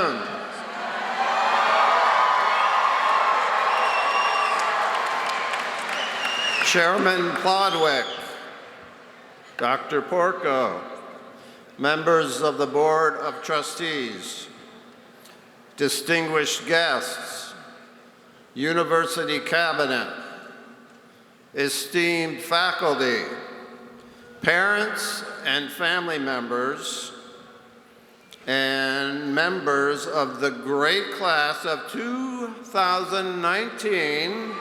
Jones. Chairman Plodwick, Dr. Porco, members of the Board of Trustees, distinguished guests, University Cabinet, esteemed faculty, parents and family members, and members of the great class of 2019,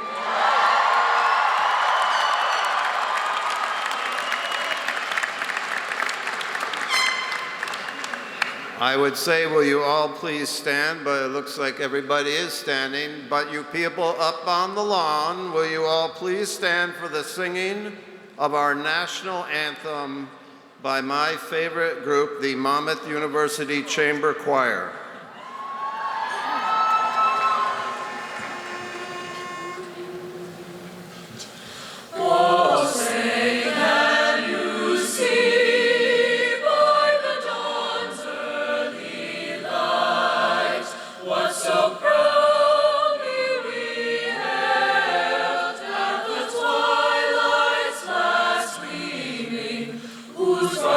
I would say, will you all please stand, but it looks like everybody is standing. But you people up on the lawn, will you all please stand for the singing of our national anthem by my favorite group, the Monmouth University Chamber Choir.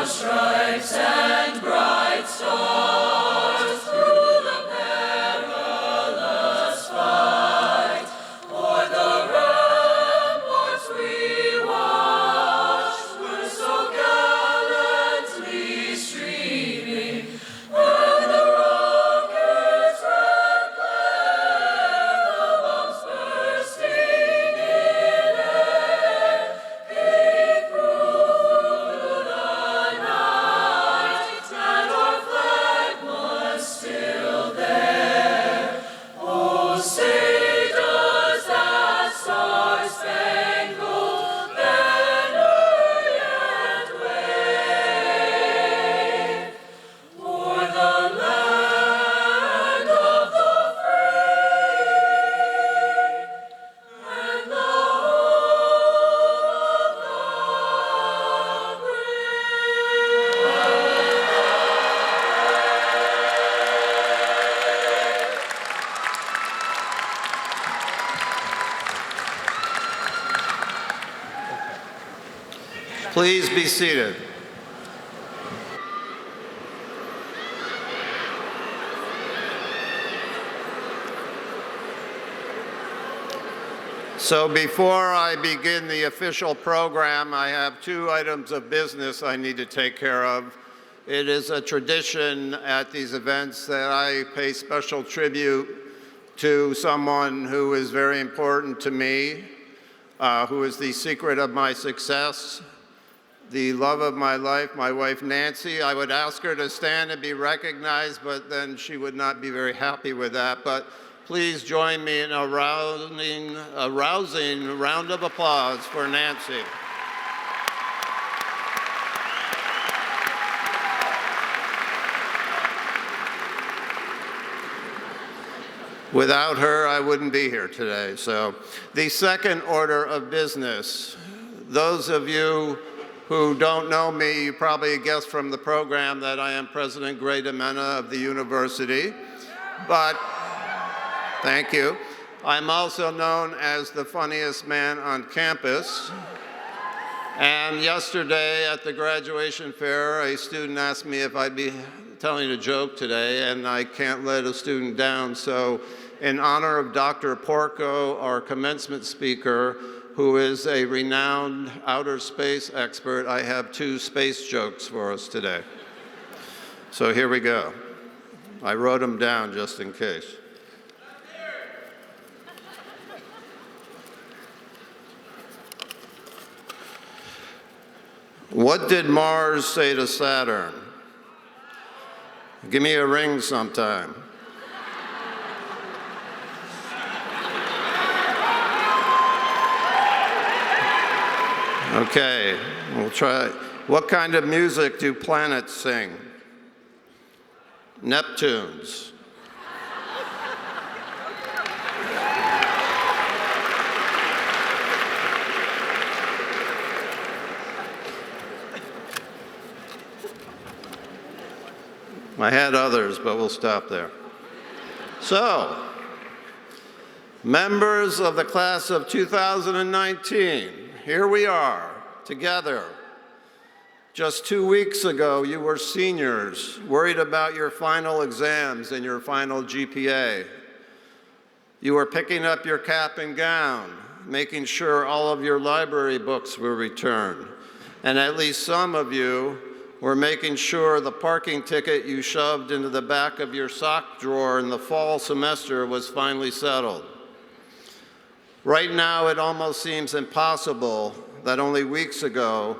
Stripes and bright stars through the perilous fight, o'er the ramparts we watched were so gallantly streaming, when the rockets' red glare, the bombs bursting in air, gave proof through the and our flag was still there. Oh, say does that star-spangled banner yet wave o'er the land of the free and the home of the Please be seated. So before I begin the official program, I have two items of business I need to take care of. It is a tradition at these events that I pay special tribute to someone who is very important to me, who is the secret of my success, the love of my life, my wife Nancy. I would ask her to stand and be recognized, but then she would not be very happy with that. But please join me in a rousing round of applause for Nancy. Without her, I wouldn't be here today. So the second order of business, those of you who don't know me, you probably guessed from the program that I am President Gray Demena of the university, but thank you. I'm also known as the funniest man on campus. And yesterday at the graduation fair, a student asked me if I'd be telling a joke today, and I can't let a student down. So in honor of Dr. Porco, our commencement speaker, who is a renowned outer space expert, I have two space jokes for us today. So here we go. I wrote them down just in case. What did Mars say to Saturn? Give me a ring sometime. Okay, we'll try. What kind of music do planets sing? Neptune's. I had others, but we'll stop there. So, members of the class of 2019, here we are, together. Just 2 weeks ago, you were seniors, worried about your final exams and your final GPA. You were picking up your cap and gown, making sure all of your library books were returned. And at least some of you were making sure the parking ticket you shoved into the back of your sock drawer in the fall semester was finally settled. Right now, it almost seems impossible that only weeks ago,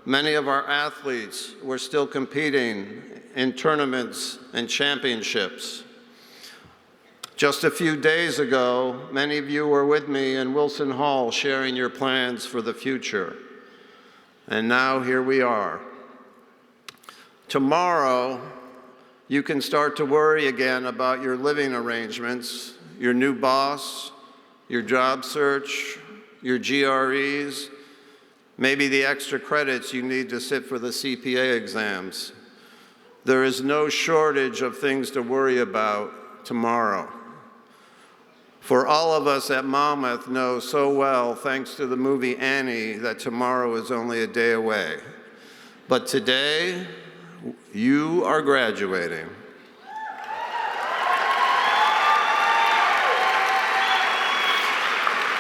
many of our athletes were still competing in tournaments and championships. Just a few days ago, many of you were with me in Wilson Hall sharing your plans for the future. And now here we are. Tomorrow, you can start to worry again about your living arrangements, your new boss, your job search, your GREs, maybe the extra credits you need to sit for the CPA exams. There is no shortage of things to worry about tomorrow. For all of us at Monmouth know so well, thanks to the movie Annie, that tomorrow is only a day away. But today, you are graduating.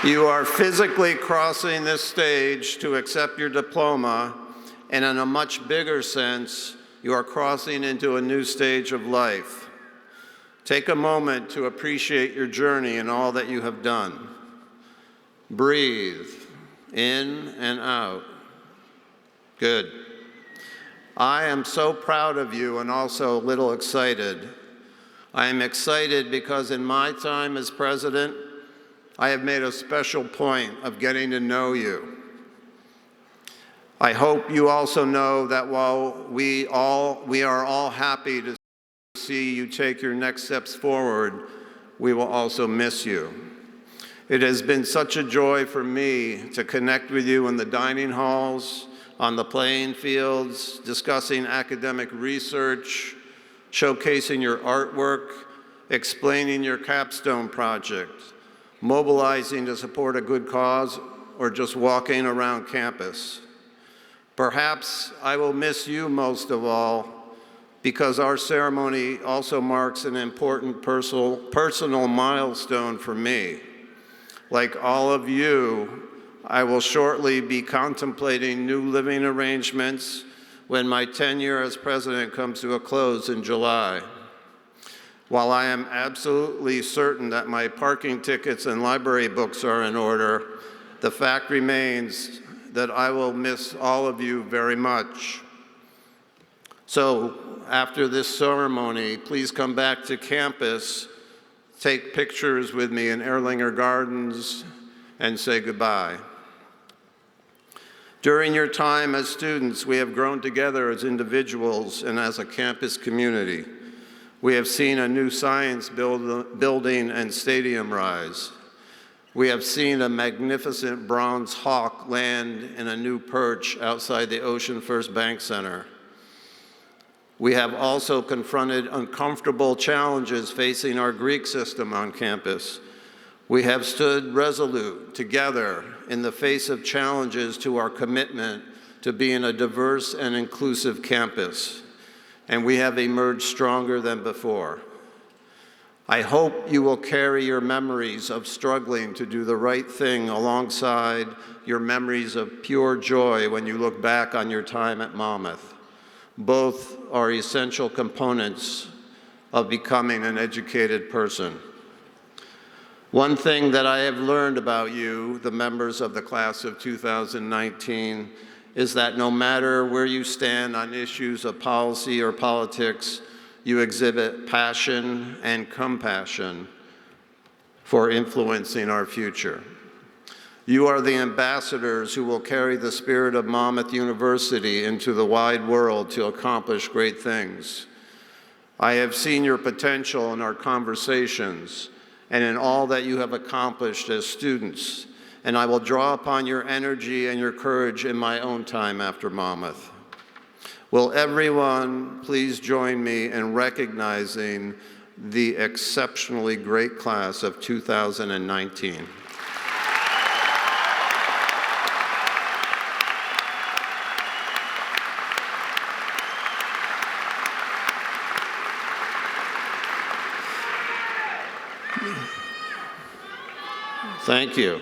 You are physically crossing this stage to accept your diploma, and in a much bigger sense, you are crossing into a new stage of life. Take a moment to appreciate your journey and all that you have done. Breathe in and out. Good. I am so proud of you and also a little excited. I am excited because in my time as president, I have made a special point of getting to know you. I hope you also know that while we are all happy to see you take your next steps forward, we will also miss you. It has been such a joy for me to connect with you in the dining halls, on the playing fields, discussing academic research, showcasing your artwork, explaining your capstone project, mobilizing to support a good cause, or just walking around campus. Perhaps I will miss you most of all because our ceremony also marks an important personal milestone for me. Like all of you, I will shortly be contemplating new living arrangements when my tenure as president comes to a close in July. While I am absolutely certain that my parking tickets and library books are in order, the fact remains that I will miss all of you very much. So after this ceremony, please come back to campus, take pictures with me in Erlanger Gardens, and say goodbye. During your time as students, we have grown together as individuals and as a campus community. We have seen a new science building and stadium rise. We have seen a magnificent bronze hawk land in a new perch outside the Ocean First Bank Center. We have also confronted uncomfortable challenges facing our Greek system on campus. We have stood resolute together in the face of challenges to our commitment to being a diverse and inclusive campus, and we have emerged stronger than before. I hope you will carry your memories of struggling to do the right thing alongside your memories of pure joy when you look back on your time at Monmouth. Both are essential components of becoming an educated person. One thing that I have learned about you, the members of the class of 2019, is that no matter where you stand on issues of policy or politics, you exhibit passion and compassion for influencing our future. You are the ambassadors who will carry the spirit of Monmouth University into the wide world to accomplish great things. I have seen your potential in our conversations and in all that you have accomplished as students, and I will draw upon your energy and your courage in my own time after Monmouth. Will everyone please join me in recognizing the exceptionally great class of 2019. Thank you.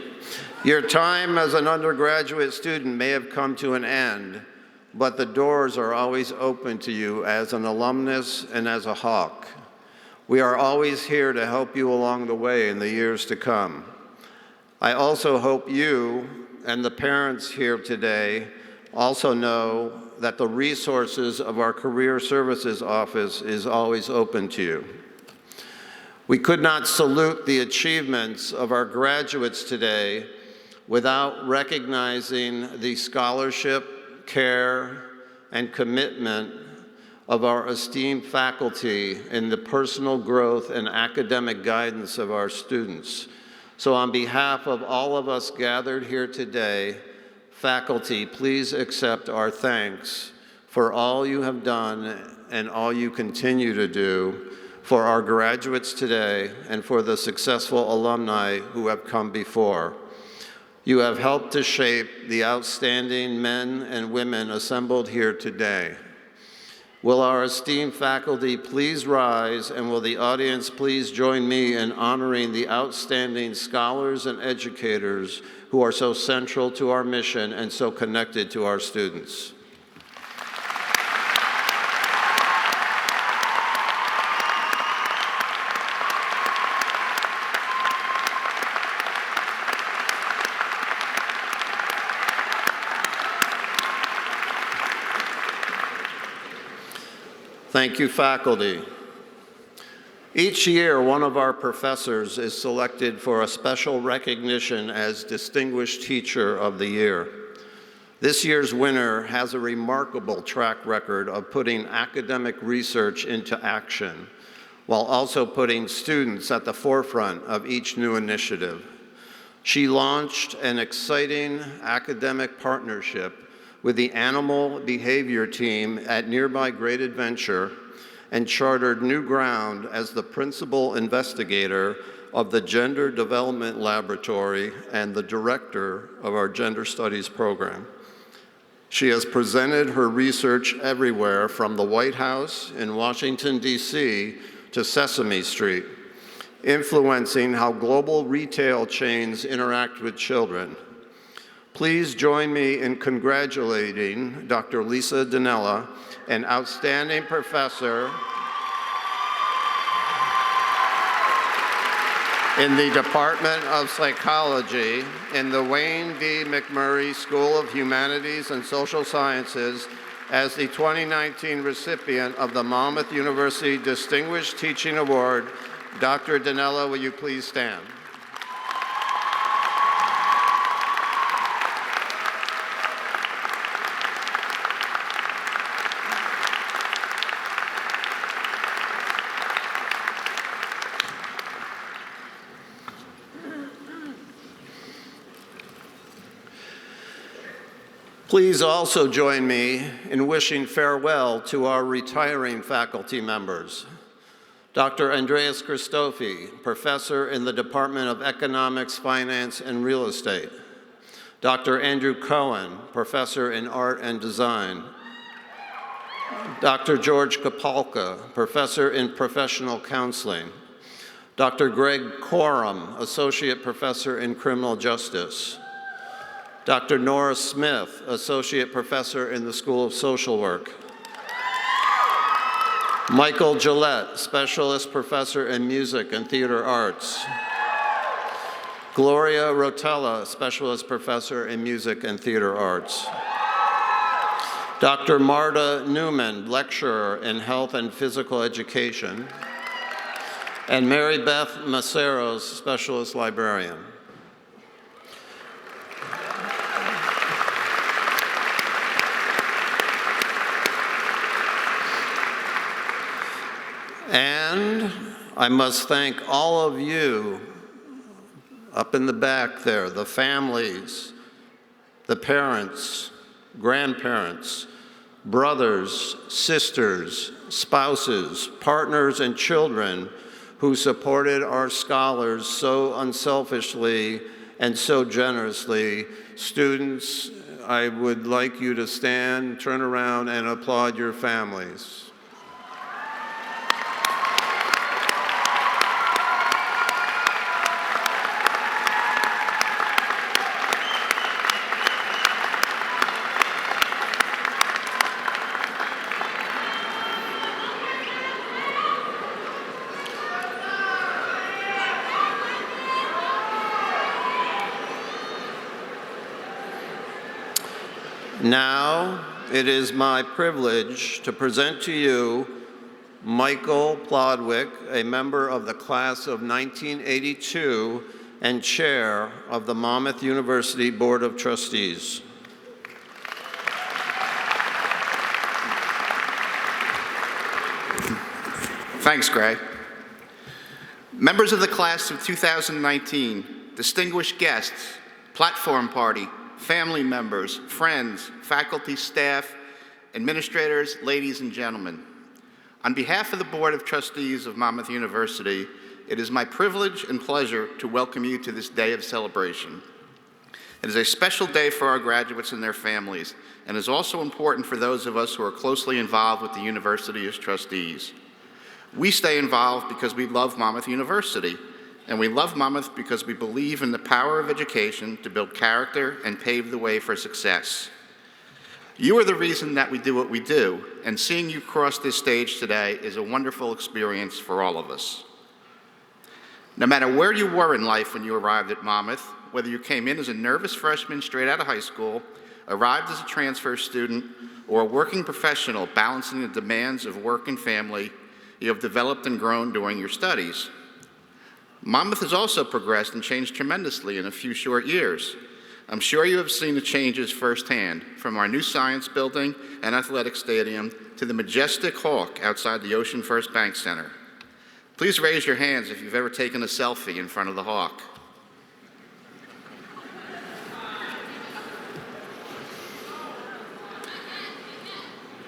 Your time as an undergraduate student may have come to an end, but the doors are always open to you as an alumnus and as a Hawk. We are always here to help you along the way in the years to come. I also hope you and the parents here today also know that the resources of our Career Services Office is always open to you. We could not salute the achievements of our graduates today without recognizing the scholarship, care, and commitment of our esteemed faculty in the personal growth and academic guidance of our students. So on behalf of all of us gathered here today, faculty, please accept our thanks for all you have done and all you continue to do for our graduates today and for the successful alumni who have come before. You have helped to shape the outstanding men and women assembled here today. Will our esteemed faculty please rise, and will the audience please join me in honoring the outstanding scholars and educators who are so central to our mission and so connected to our students. Thank you, faculty. Each year, one of our professors is selected for a special recognition as Distinguished Teacher of the Year. This year's winner has a remarkable track record of putting academic research into action, while also putting students at the forefront of each new initiative. She launched an exciting academic partnership with the Animal Behavior Team at nearby Great Adventure and chartered new ground as the principal investigator of the Gender Development Laboratory and the director of our Gender Studies program. She has presented her research everywhere from the White House in Washington, D.C. to Sesame Street, influencing how global retail chains interact with children. Please join me in congratulating Dr. Lisa Dinella, an outstanding professor in the Department of Psychology in the Wayne D. McMurray School of Humanities and Social Sciences as the 2019 recipient of the Monmouth University Distinguished Teaching Award. Dr. Dinella, will you please stand? Please also join me in wishing farewell to our retiring faculty members. Dr. Andreas Christofi, professor in the Department of Economics, Finance, and Real Estate. Dr. Andrew Cohen, professor in Art and Design. Dr. George Kapalka, professor in Professional Counseling. Dr. Greg Coram, associate professor in Criminal Justice. Dr. Nora Smith, associate professor in the School of Social Work. Michael Gillette, specialist professor in music and theater arts. Gloria Rotella, specialist professor in music and theater arts. Dr. Marta Newman, lecturer in health and physical education. And Mary Beth Maceros, specialist librarian. And I must thank all of you up in the back there, the families, the parents, grandparents, brothers, sisters, spouses, partners, and children who supported our scholars so unselfishly and so generously. Students, I would like you to stand, turn around, and applaud your families. Now, it is my privilege to present to you Michael Plodwick, a member of the class of 1982 and chair of the Monmouth University Board of Trustees. Thanks, Gray. Members of the class of 2019, distinguished guests, platform party, family members, friends, faculty, staff, administrators, ladies and gentlemen. On behalf of the Board of Trustees of Monmouth University, it is my privilege and pleasure to welcome you to this day of celebration. It is a special day for our graduates and their families, and is also important for those of us who are closely involved with the university as trustees. We stay involved because we love Monmouth University, and we love Monmouth because we believe in the power of education to build character and pave the way for success. You are the reason that we do what we do, and seeing you cross this stage today is a wonderful experience for all of us. No matter where you were in life when you arrived at Monmouth, whether you came in as a nervous freshman straight out of high school, arrived as a transfer student, or a working professional balancing the demands of work and family, you have developed and grown during your studies. Monmouth has also progressed and changed tremendously in a few short years. I'm sure you have seen the changes firsthand, from our new science building and athletic stadium to the majestic Hawk outside the Ocean First Bank Center. Please raise your hands if you've ever taken a selfie in front of the Hawk.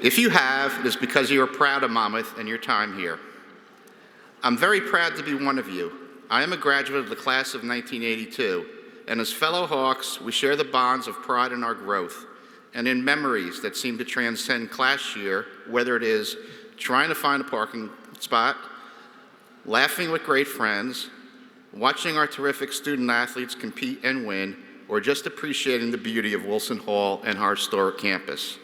If you have, it is because you are proud of Monmouth and your time here. I'm very proud to be one of you. I am a graduate of the class of 1982, and as fellow Hawks, we share the bonds of pride in our growth and in memories that seem to transcend class year, whether it is trying to find a parking spot, laughing with great friends, watching our terrific student athletes compete and win, or just appreciating the beauty of Wilson Hall and our historic campus.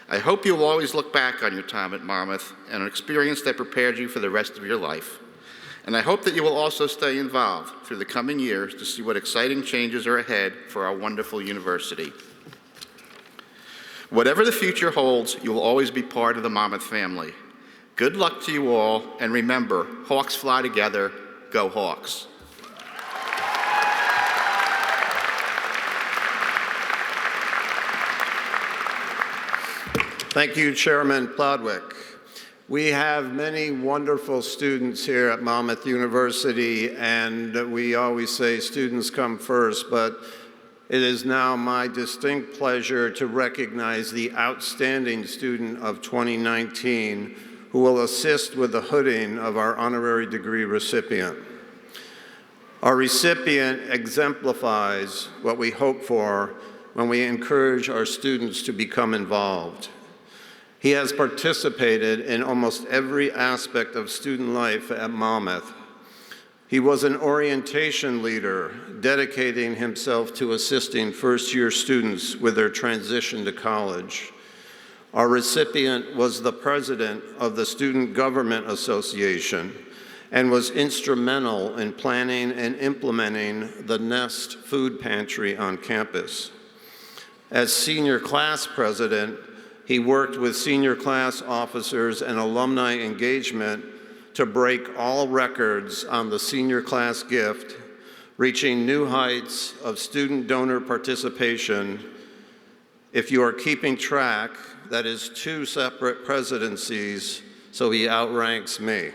I hope you'll always look back on your time at Monmouth and an experience that prepared you for the rest of your life. And I hope that you will also stay involved through the coming years to see what exciting changes are ahead for our wonderful university. Whatever the future holds, you will always be part of the Monmouth family. Good luck to you all, and remember, Hawks fly together, go Hawks. Thank you, Chairman Plodwick. We have many wonderful students here at Monmouth University, and we always say students come first, but it is now my distinct pleasure to recognize the outstanding student of 2019 who will assist with the hooding of our honorary degree recipient. Our recipient exemplifies what we hope for when we encourage our students to become involved. He has participated in almost every aspect of student life at Monmouth. He was an orientation leader, dedicating himself to assisting first-year students with their transition to college. Our recipient was the president of the Student Government Association and was instrumental in planning and implementing the Nest Food Pantry on campus. As senior class president, he worked with senior class officers and alumni engagement to break all records on the senior class gift, reaching new heights of student donor participation. If you are keeping track, that is 2 separate presidencies, so he outranks me.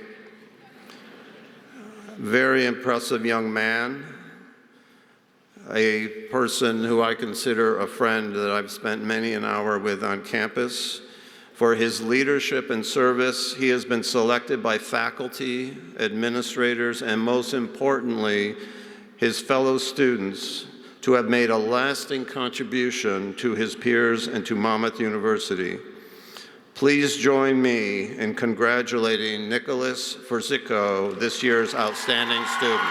Very impressive young man, a person who I consider a friend that I've spent many an hour with on campus. For his leadership and service, he has been selected by faculty, administrators, and most importantly, his fellow students to have made a lasting contribution to his peers and to Monmouth University. Please join me in congratulating Nicholas Forsico, this year's outstanding student.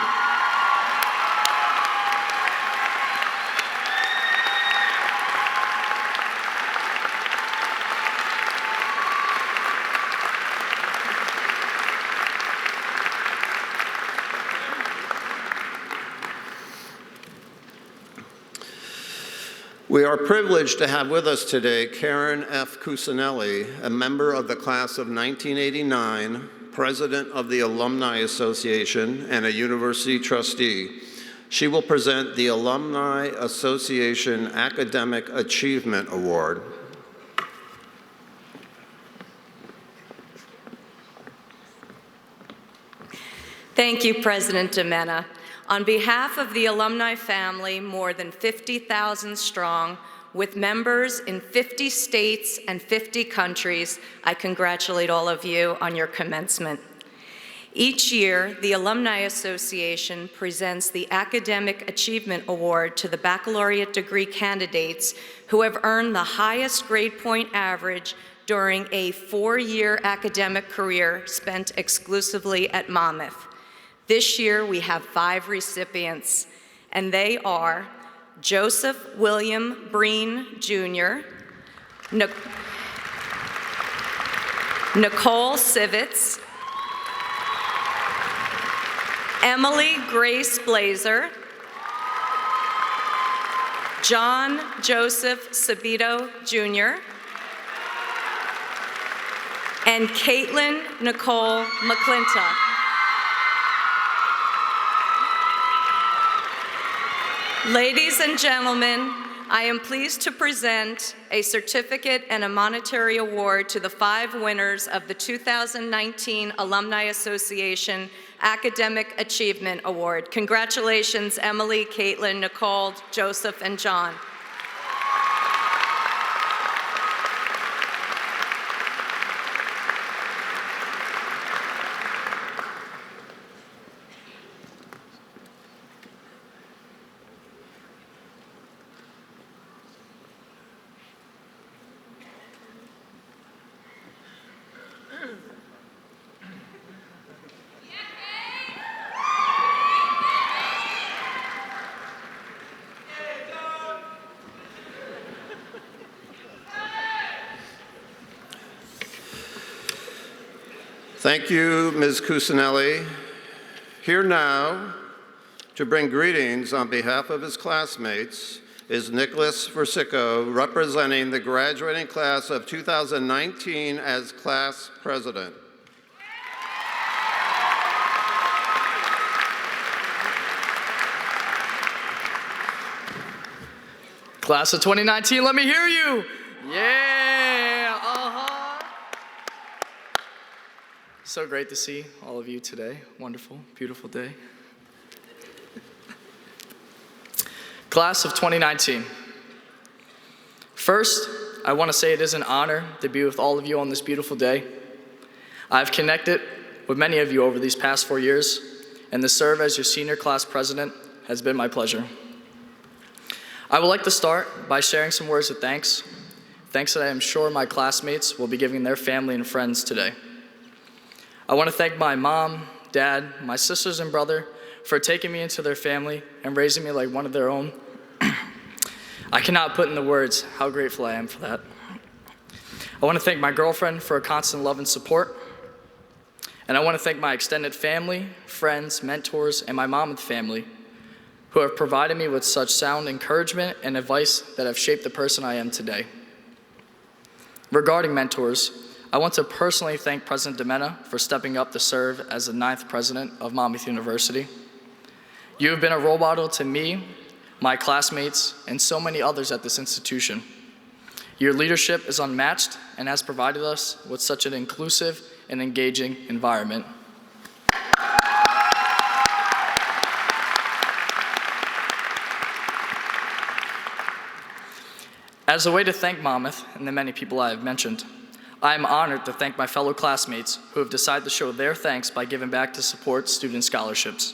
We are privileged to have with us today Karen F. Cusinelli, a member of the class of 1989, president of the Alumni Association, and a university trustee. She will present the Alumni Association Academic Achievement Award. Thank you, President Dimena. On behalf of the alumni family, more than 50,000 strong, with members in 50 states and 50 countries, I congratulate all of you on your commencement. Each year, the Alumni Association presents the Academic Achievement Award to the baccalaureate degree candidates who have earned the highest grade point average during a 4-year academic career spent exclusively at Monmouth. This year, we have 5 recipients, and they are Joseph William Breen, Jr., Nicole Sivitz, Emily Grace Blazer, John Joseph Sabito, Jr., and Caitlin Nicole McClintock. Ladies and gentlemen, I am pleased to present a certificate and a monetary award to the 5 winners of the 2019 Alumni Association Academic Achievement Award. Congratulations, Emily, Caitlin, Nicole, Joseph, and John. Thank you, Ms. Cusinelli. Here now to bring greetings on behalf of his classmates is Nicholas Forsico, representing the graduating class of 2019 as class president. Class of 2019, let me hear you. Yeah, So great to see all of you today. Wonderful, beautiful day. Class of 2019. First, I want to say it is an honor to be with all of you on this beautiful day. I've connected with many of you over these past 4 years, and to serve as your senior class president has been my pleasure. I would like to start by sharing some words of thanks that I am sure my classmates will be giving their family and friends today. I want to thank my mom, dad, my sisters and brother for taking me into their family and raising me like one of their own. I cannot put into words how grateful I am for that. I want to thank my girlfriend for her constant love and support. And I want to thank my extended family, friends, mentors, and my Monmouth family who have provided me with such sound encouragement and advice that have shaped the person I am today. Regarding mentors, I want to personally thank President Dimena for stepping up to serve as the 9th president of Monmouth University. You have been a role model to me, my classmates, and so many others at this institution. Your leadership is unmatched and has provided us with such an inclusive and engaging environment. As a way to thank Monmouth and the many people I have mentioned, I am honored to thank my fellow classmates who have decided to show their thanks by giving back to support student scholarships.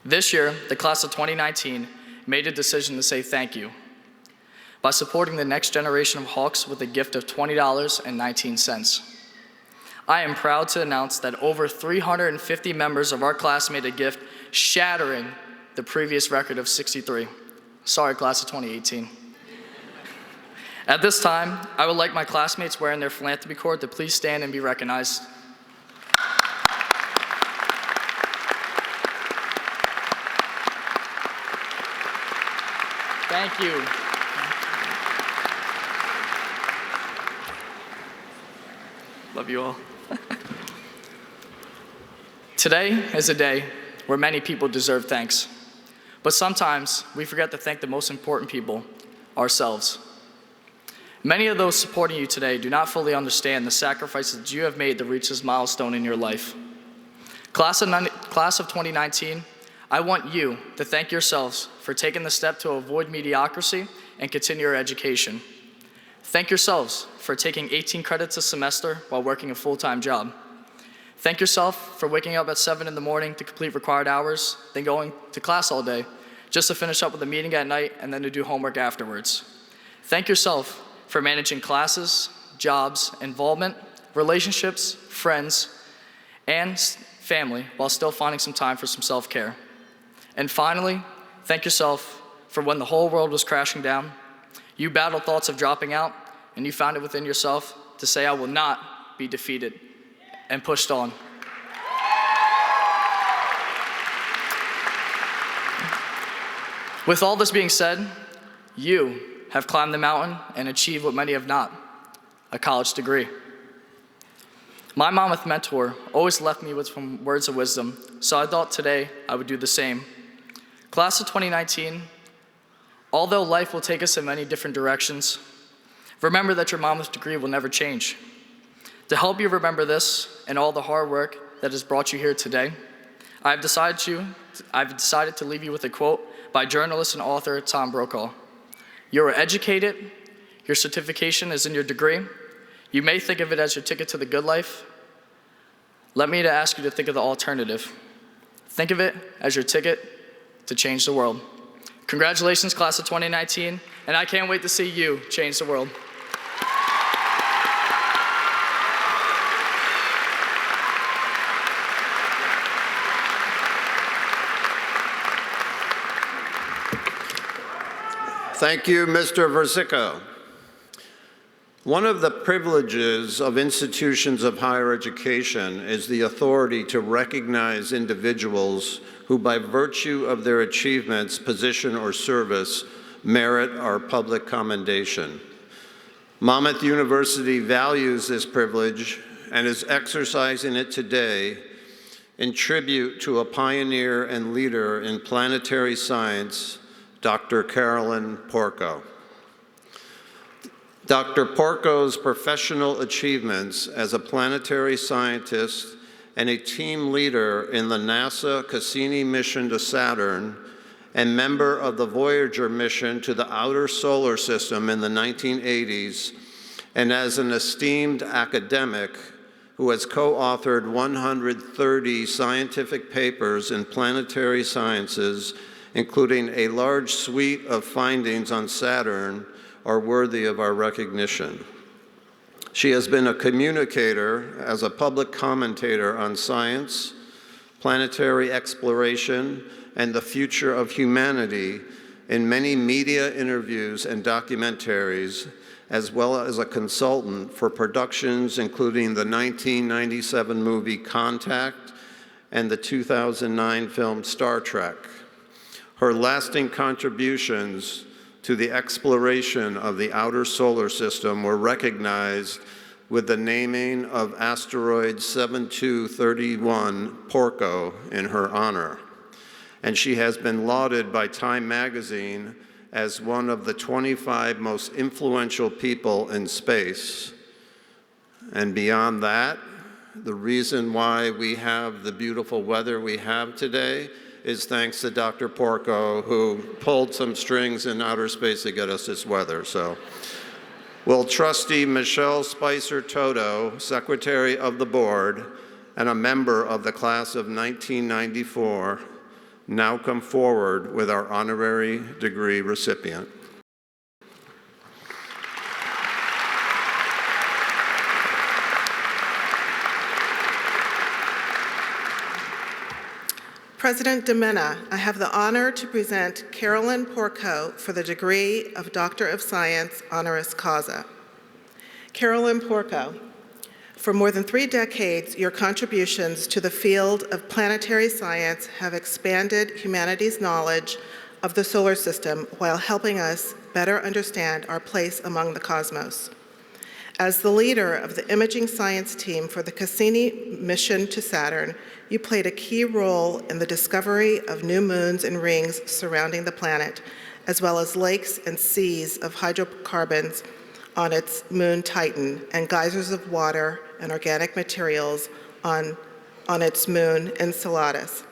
This year, the class of 2019 made a decision to say thank you by supporting the next generation of Hawks with a gift of $20.19. I am proud to announce that over 350 members of our class made a gift, shattering the previous record of 63. Sorry, class of 2018. At this time, I would like my classmates wearing their philanthropy cord to please stand and be recognized. Thank you. Love you all. Today is a day where many people deserve thanks, but sometimes we forget to thank the most important people, ourselves. Many of those supporting you today do not fully understand the sacrifices you have made to reach this milestone in your life. Class of 2019, I want you to thank yourselves for taking the step to avoid mediocrity and continue your education. Thank yourselves for taking 18 credits a semester while working a full-time job. Thank yourself for waking up at 7 in the morning to complete required hours, then going to class all day, just to finish up with a meeting at night and then to do homework afterwards. Thank yourself for managing classes, jobs, involvement, relationships, friends, and family while still finding some time for some self-care. And finally, thank yourself for when the whole world was crashing down, you battled thoughts of dropping out, and you found it within yourself to say, I will not be defeated, and pushed on. With all this being said, you have climbed the mountain and achieved what many have not, a college degree. My Monmouth mentor always left me with some words of wisdom, so I thought today I would do the same. Class of 2019, although life will take us in many different directions, remember that your Monmouth degree will never change. To help you remember this and all the hard work that has brought you here today, I've decided to leave you with a quote by journalist and author Tom Brokaw. You are educated, your certification is in your degree. You may think of it as your ticket to the good life. Let me ask you to think of the alternative. Think of it as your ticket to change the world. Congratulations, class of 2019, and I can't wait to see you change the world. Thank you, Mr. Versicco. One of the privileges of institutions of higher education is the authority to recognize individuals who, by virtue of their achievements, position, or service, merit our public commendation. Monmouth University values this privilege and is exercising it today in tribute to a pioneer and leader in planetary science, Dr. Carolyn Porco. Dr. Porco's professional achievements as a planetary scientist and a team leader in the NASA Cassini mission to Saturn and member of the Voyager mission to the outer solar system in the 1980s, and as an esteemed academic who has co-authored 130 scientific papers in planetary sciences, including a large suite of findings on Saturn, are worthy of our recognition. She has been a communicator as a public commentator on science, planetary exploration, and the future of humanity in many media interviews and documentaries, as well as a consultant for productions including the 1997 movie Contact and the 2009 film Star Trek. Her lasting contributions to the exploration of the outer solar system were recognized with the naming of asteroid 7231 Porco in her honor. And she has been lauded by Time magazine as one of the 25 most influential people in space. And beyond that, the reason why we have the beautiful weather we have today is thanks to Dr. Porco, who pulled some strings in outer space to get us this weather. So Will Trustee Michelle Spicer Toto, Secretary of the Board and a member of the class of 1994, now come forward with our honorary degree recipient? President Demena, I have the honor to present Carolyn Porco for the degree of Doctor of Science honoris causa. Carolyn Porco, for more than 3 decades, your contributions to the field of planetary science have expanded humanity's knowledge of the solar system while helping us better understand our place among the cosmos. As the leader of the imaging science team for the Cassini mission to Saturn, you played a key role in the discovery of new moons and rings surrounding the planet, as well as lakes and seas of hydrocarbons on its moon Titan and geysers of water and organic materials on its moon Enceladus.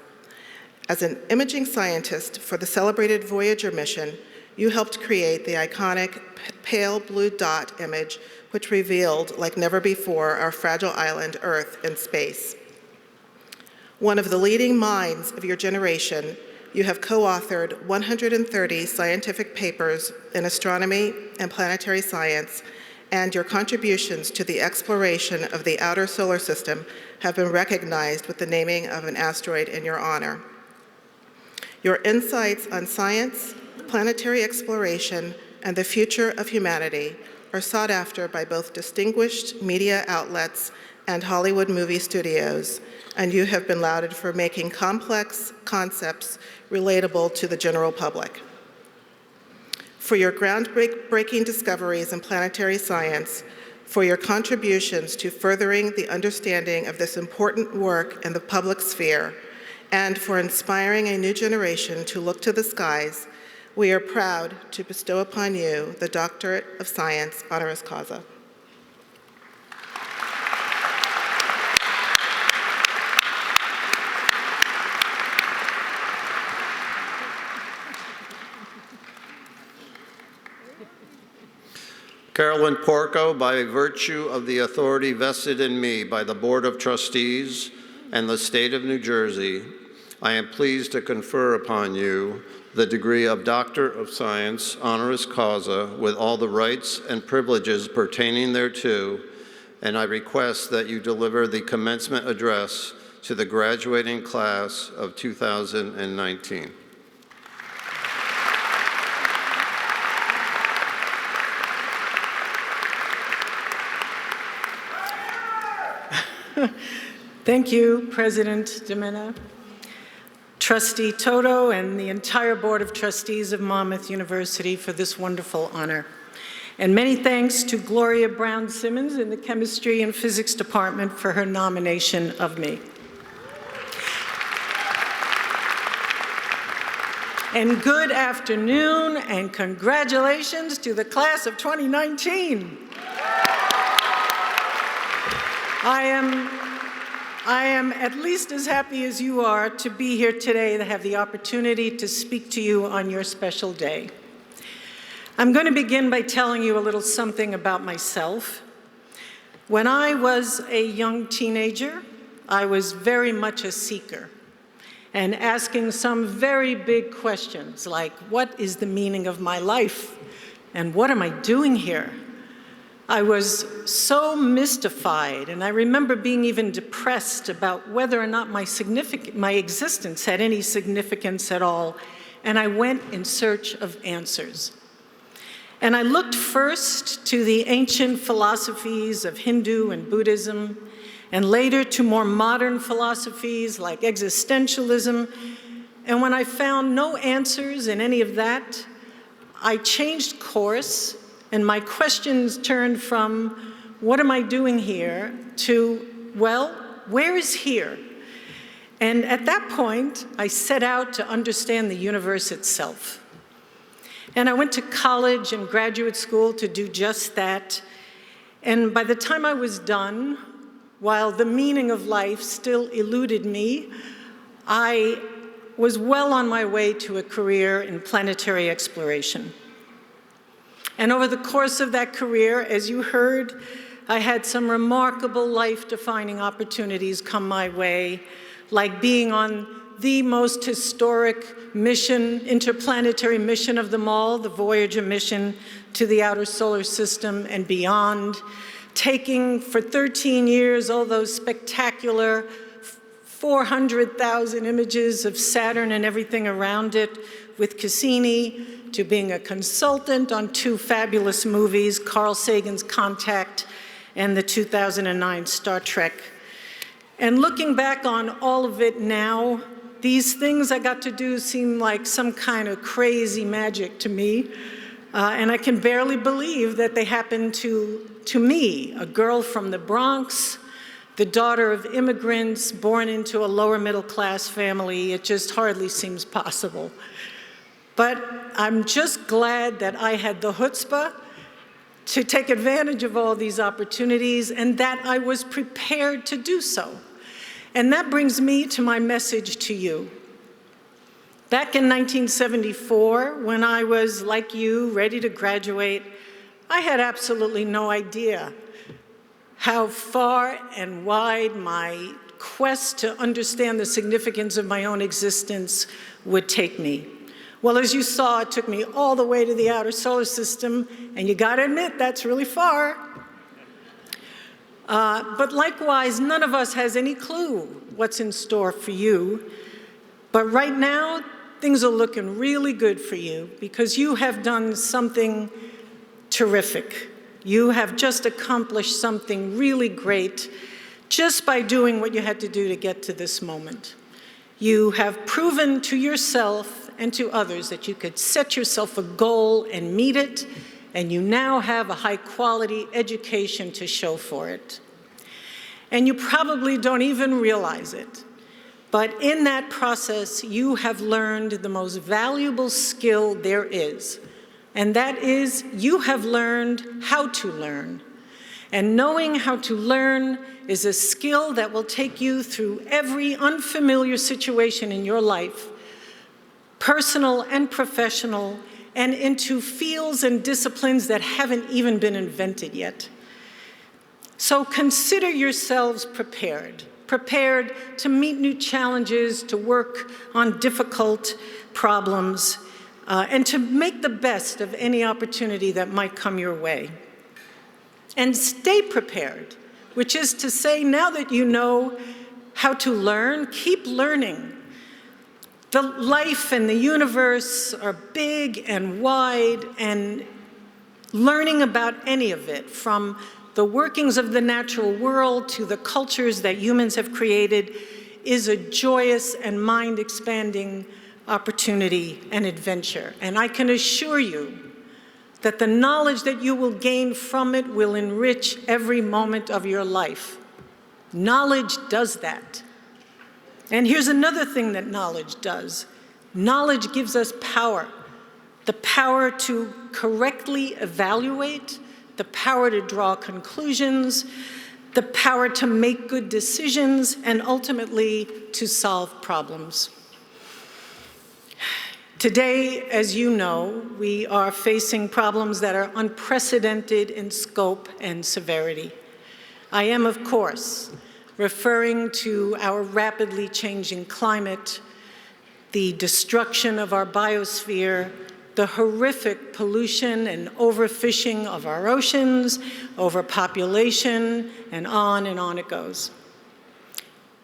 As an imaging scientist for the celebrated Voyager mission, you helped create the iconic pale blue dot image, which revealed, like never before, our fragile island, Earth, in space. One of the leading minds of your generation, you have co-authored 130 scientific papers in astronomy and planetary science, and your contributions to the exploration of the outer solar system have been recognized with the naming of an asteroid in your honor. Your insights on science, planetary exploration, and the future of humanity are sought after by both distinguished media outlets and Hollywood movie studios, and you have been lauded for making complex concepts relatable to the general public. For your groundbreaking discoveries in planetary science, for your contributions to furthering the understanding of this important work in the public sphere, and for inspiring a new generation to look to the skies, we are proud to bestow upon you the Doctorate of Science honoris causa. Carolyn Porco, by virtue of the authority vested in me by the Board of Trustees and the State of New Jersey, I am pleased to confer upon you the degree of Doctor of Science honoris causa with all the rights and privileges pertaining thereto, and I request that you deliver the commencement address to the graduating class of 2019. Thank you, President Demena, Trustee Toto, and the entire Board of Trustees of Monmouth University for this wonderful honor. And many thanks to Gloria Brown-Simmons in the Chemistry and Physics Department for her nomination of me. And good afternoon and congratulations to the class of 2019. I am at least as happy as you are to be here today to have the opportunity to speak to you on your special day. I'm going to begin by telling you a little something about myself. When I was a young teenager, I was very much a seeker and asking some very big questions like, what is the meaning of my life? And what am I doing here? I was so mystified, and I remember being even depressed about whether or not my existence had any significance at all, and I went in search of answers. And I looked first to the ancient philosophies of Hindu and Buddhism, and later to more modern philosophies like existentialism, and when I found no answers in any of that, I changed course. And my questions turned from, what am I doing here, to, well, where is here? And at that point, I set out to understand the universe itself. And I went to college and graduate school to do just that. And by the time I was done, while the meaning of life still eluded me, I was well on my way to a career in planetary exploration. And over the course of that career, as you heard, I had some remarkable life-defining opportunities come my way, like being on the most historic mission, interplanetary mission of them all, the Voyager mission to the outer solar system and beyond, taking for 13 years all those spectacular 400,000 images of Saturn and everything around it with Cassini, to being a consultant on two fabulous movies, Carl Sagan's Contact and the 2009 Star Trek. And looking back on all of it now, these things I got to do seem like some kind of crazy magic to me. And I can barely believe that they happened to me, a girl from the Bronx, the daughter of immigrants born into a lower middle class family. It just hardly seems possible. But I'm just glad that I had the chutzpah to take advantage of all these opportunities and that I was prepared to do so. And that brings me to my message to you. Back in 1974, when I was, like you, ready to graduate, I had absolutely no idea how far and wide my quest to understand the significance of my own existence would take me. Well, as you saw, it took me all the way to the outer solar system, and you gotta admit, that's really far. But likewise, none of us has any clue what's in store for you. But right now, things are looking really good for you because you have done something terrific. You have just accomplished something really great just by doing what you had to do to get to this moment. You have proven to yourself and to others that you could set yourself a goal and meet it, and you now have a high-quality education to show for it. And you probably don't even realize it, but in that process, you have learned the most valuable skill there is, and that is you have learned how to learn. And knowing how to learn is a skill that will take you through every unfamiliar situation in your life, personal and professional, and into fields and disciplines that haven't even been invented yet. So consider yourselves prepared to meet new challenges, to work on difficult problems, and to make the best of any opportunity that might come your way. And stay prepared, which is to say, now that you know how to learn, keep learning. The life and the universe are big and wide, and learning about any of it, from the workings of the natural world to the cultures that humans have created, is a joyous and mind-expanding opportunity and adventure. And I can assure you that the knowledge that you will gain from it will enrich every moment of your life. Knowledge does that. And here's another thing that knowledge does. Knowledge gives us power. The power to correctly evaluate, the power to draw conclusions, the power to make good decisions, and ultimately to solve problems. Today, as you know, we are facing problems that are unprecedented in scope and severity. I am, of course, referring to our rapidly changing climate, the destruction of our biosphere, the horrific pollution and overfishing of our oceans, overpopulation, and on it goes.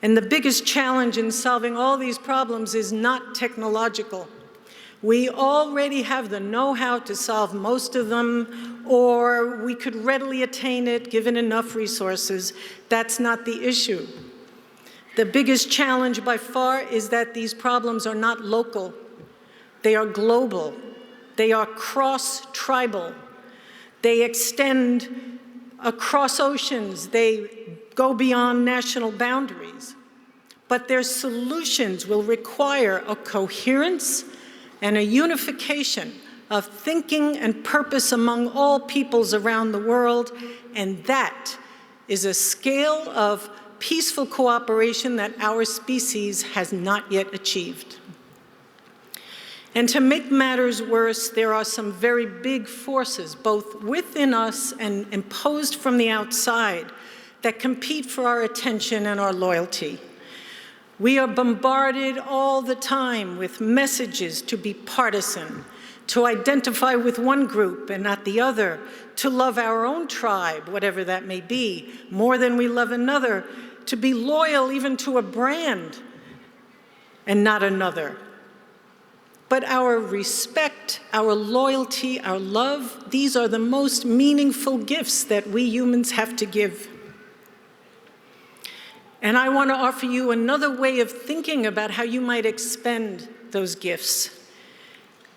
And the biggest challenge in solving all these problems is not technological. We already have the know-how to solve most of them, or we could readily attain it given enough resources. That's not the issue. The biggest challenge by far is that these problems are not local. They are global. They are cross-tribal. They extend across oceans. They go beyond national boundaries. But their solutions will require a coherence and a unification of thinking and purpose among all peoples around the world, and that is a scale of peaceful cooperation that our species has not yet achieved. And to make matters worse, there are some very big forces, both within us and imposed from the outside, that compete for our attention and our loyalty. We are bombarded all the time with messages to be partisan, to identify with one group and not the other, to love our own tribe, whatever that may be, more than we love another, to be loyal even to a brand and not another. But our respect, our loyalty, our love, these are the most meaningful gifts that we humans have to give. And I want to offer you another way of thinking about how you might expend those gifts.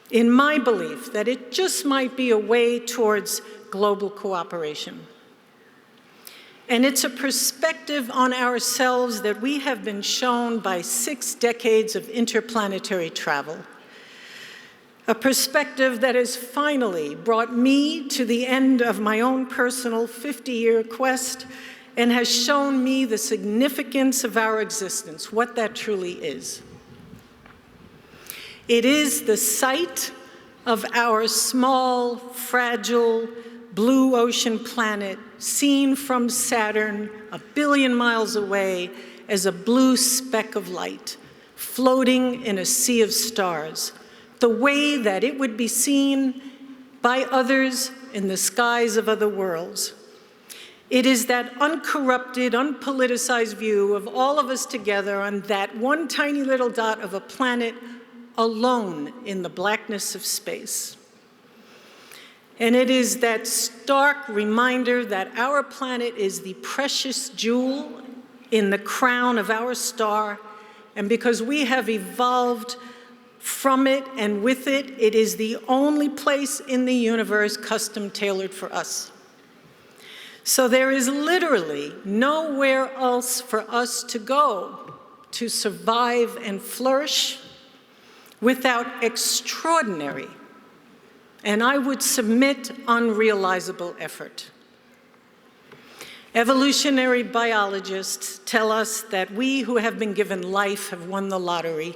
In my belief that it just might be a way towards global cooperation. And it's a perspective on ourselves that we have been shown by 6 decades of interplanetary travel. A perspective that has finally brought me to the end of my own personal 50-year quest and has shown me the significance of our existence, what that truly is. It is the sight of our small, fragile, blue ocean planet seen from Saturn a billion miles away as a blue speck of light floating in a sea of stars, the way that it would be seen by others in the skies of other worlds. It is that uncorrupted, unpoliticized view of all of us together on that one tiny little dot of a planet alone in the blackness of space. And it is that stark reminder that our planet is the precious jewel in the crown of our star, and because we have evolved from it and with it, it is the only place in the universe custom tailored for us. So there is literally nowhere else for us to go to survive and flourish without extraordinary, and I would submit unrealizable effort. Evolutionary biologists tell us that we who have been given life have won the lottery,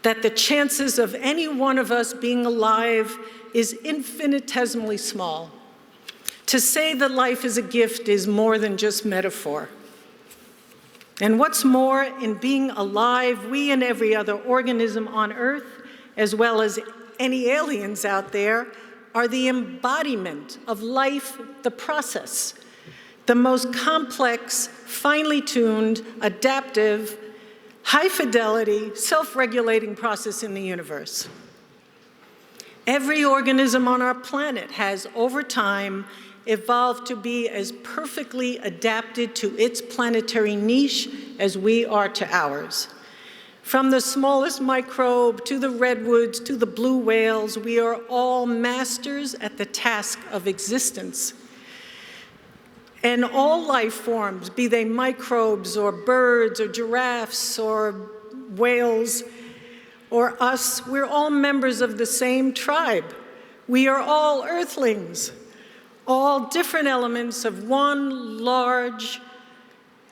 that the chances of any one of us being alive is infinitesimally small. To say that life is a gift is more than just metaphor. And what's more, in being alive, we and every other organism on Earth, as well as any aliens out there, are the embodiment of life, the process, the most complex, finely tuned, adaptive, high-fidelity, self-regulating process in the universe. Every organism on our planet has, over time, evolved to be as perfectly adapted to its planetary niche as we are to ours. From the smallest microbe to the redwoods to the blue whales, we are all masters at the task of existence. And all life forms, be they microbes or birds or giraffes or whales or us, we're all members of the same tribe. We are all earthlings, all different elements of one large,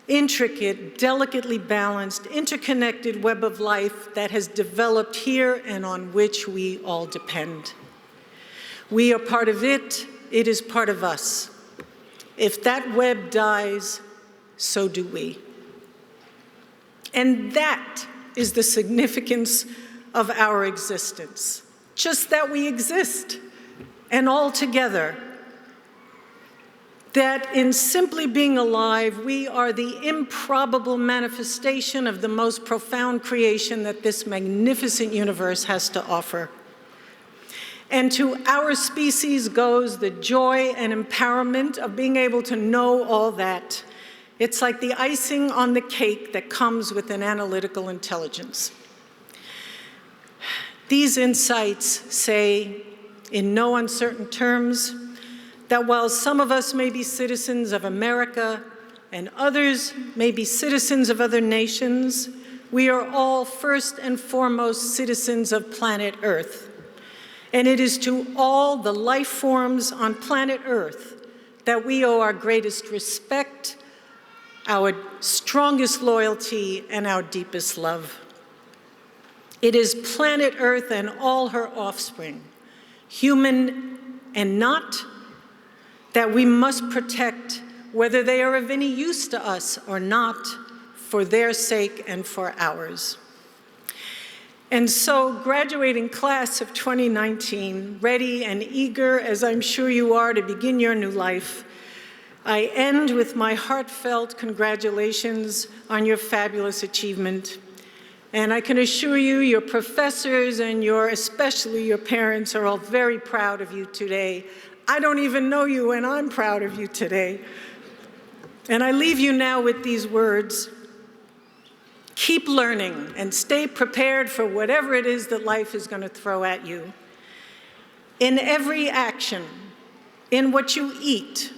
intricate, delicately balanced, interconnected web of life that has developed here and on which we all depend. We are part of it, it is part of us. If that web dies, so do we. And that is the significance of our existence, just that we exist, and all together. That in simply being alive, we are the improbable manifestation of the most profound creation that this magnificent universe has to offer. And to our species goes the joy and empowerment of being able to know all that. It's like the icing on the cake that comes with an analytical intelligence. These insights say, in no uncertain terms, that while some of us may be citizens of America and others may be citizens of other nations, we are all first and foremost citizens of planet Earth. And it is to all the life forms on planet Earth that we owe our greatest respect, our strongest loyalty, and our deepest love. It is planet Earth and all her offspring, human and not, that we must protect, whether they are of any use to us or not, for their sake and for ours. And so, graduating class of 2019, ready and eager as I'm sure you are to begin your new life, I end with my heartfelt congratulations on your fabulous achievement. And I can assure you, your professors and especially your parents are all very proud of you today. I don't even know you, and I'm proud of you today. And I leave you now with these words. Keep learning and stay prepared for whatever it is that life is going to throw at you. In every action, in what you eat,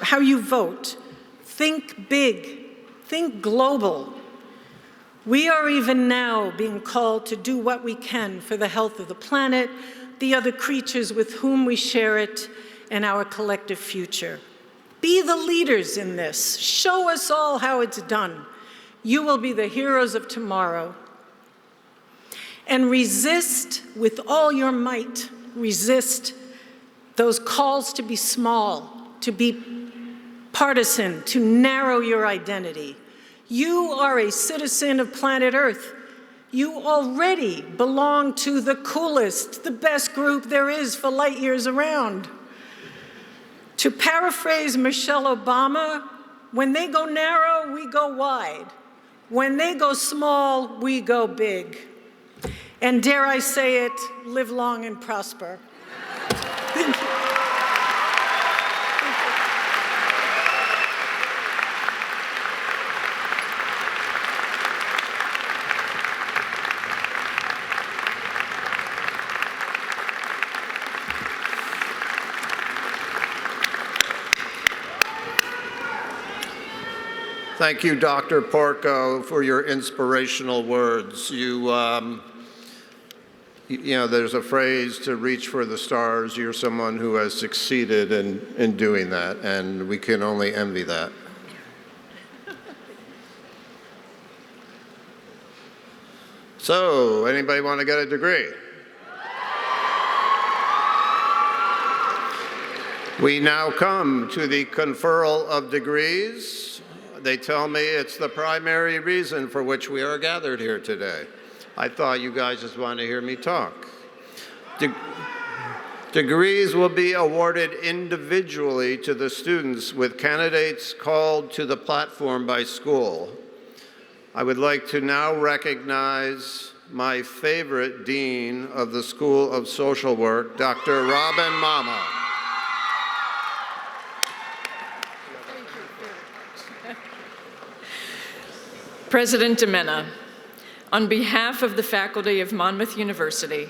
how you vote, think big, think global. We are even now being called to do what we can for the health of the planet, the other creatures with whom we share it, and our collective future. Be the leaders in this. Show us all how it's done. You will be the heroes of tomorrow. And resist with all your might, resist those calls to be small, to be partisan, to narrow your identity. You are a citizen of planet Earth. You already belong to the coolest, the best group there is for light years around. To paraphrase Michelle Obama, when they go narrow, we go wide. When they go small, we go big. And dare I say it, live long and prosper. Thank you. Thank you, Dr. Porco, for your inspirational words. You know, there's a phrase to reach for the stars. You're someone who has succeeded in doing that, and we can only envy that. So, anybody want to get a degree? We now come to the conferral of degrees. They tell me it's the primary reason for which we are gathered here today. I thought you guys just want to hear me talk. Degrees will be awarded individually to the students with candidates called to the platform by school. I would like to now recognize my favorite dean of the School of Social Work, Dr. Robin Mama. President Demena, on behalf of the faculty of Monmouth University,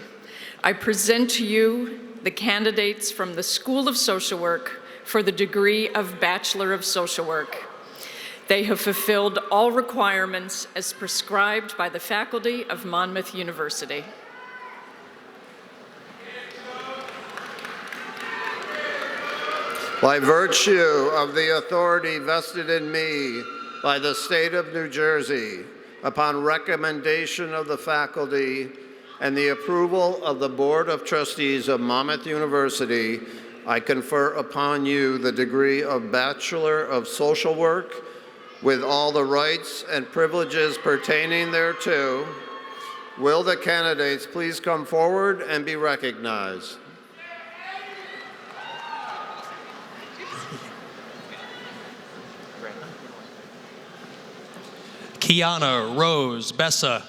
I present to you the candidates from the School of Social Work for the degree of Bachelor of Social Work. They have fulfilled all requirements as prescribed by the faculty of Monmouth University. By virtue of the authority vested in me by the state of New Jersey, upon recommendation of the faculty and the approval of the Board of Trustees of Monmouth University, I confer upon you the degree of Bachelor of Social Work with all the rights and privileges pertaining thereto. Will the candidates please come forward and be recognized? Kiana Rose Bessa.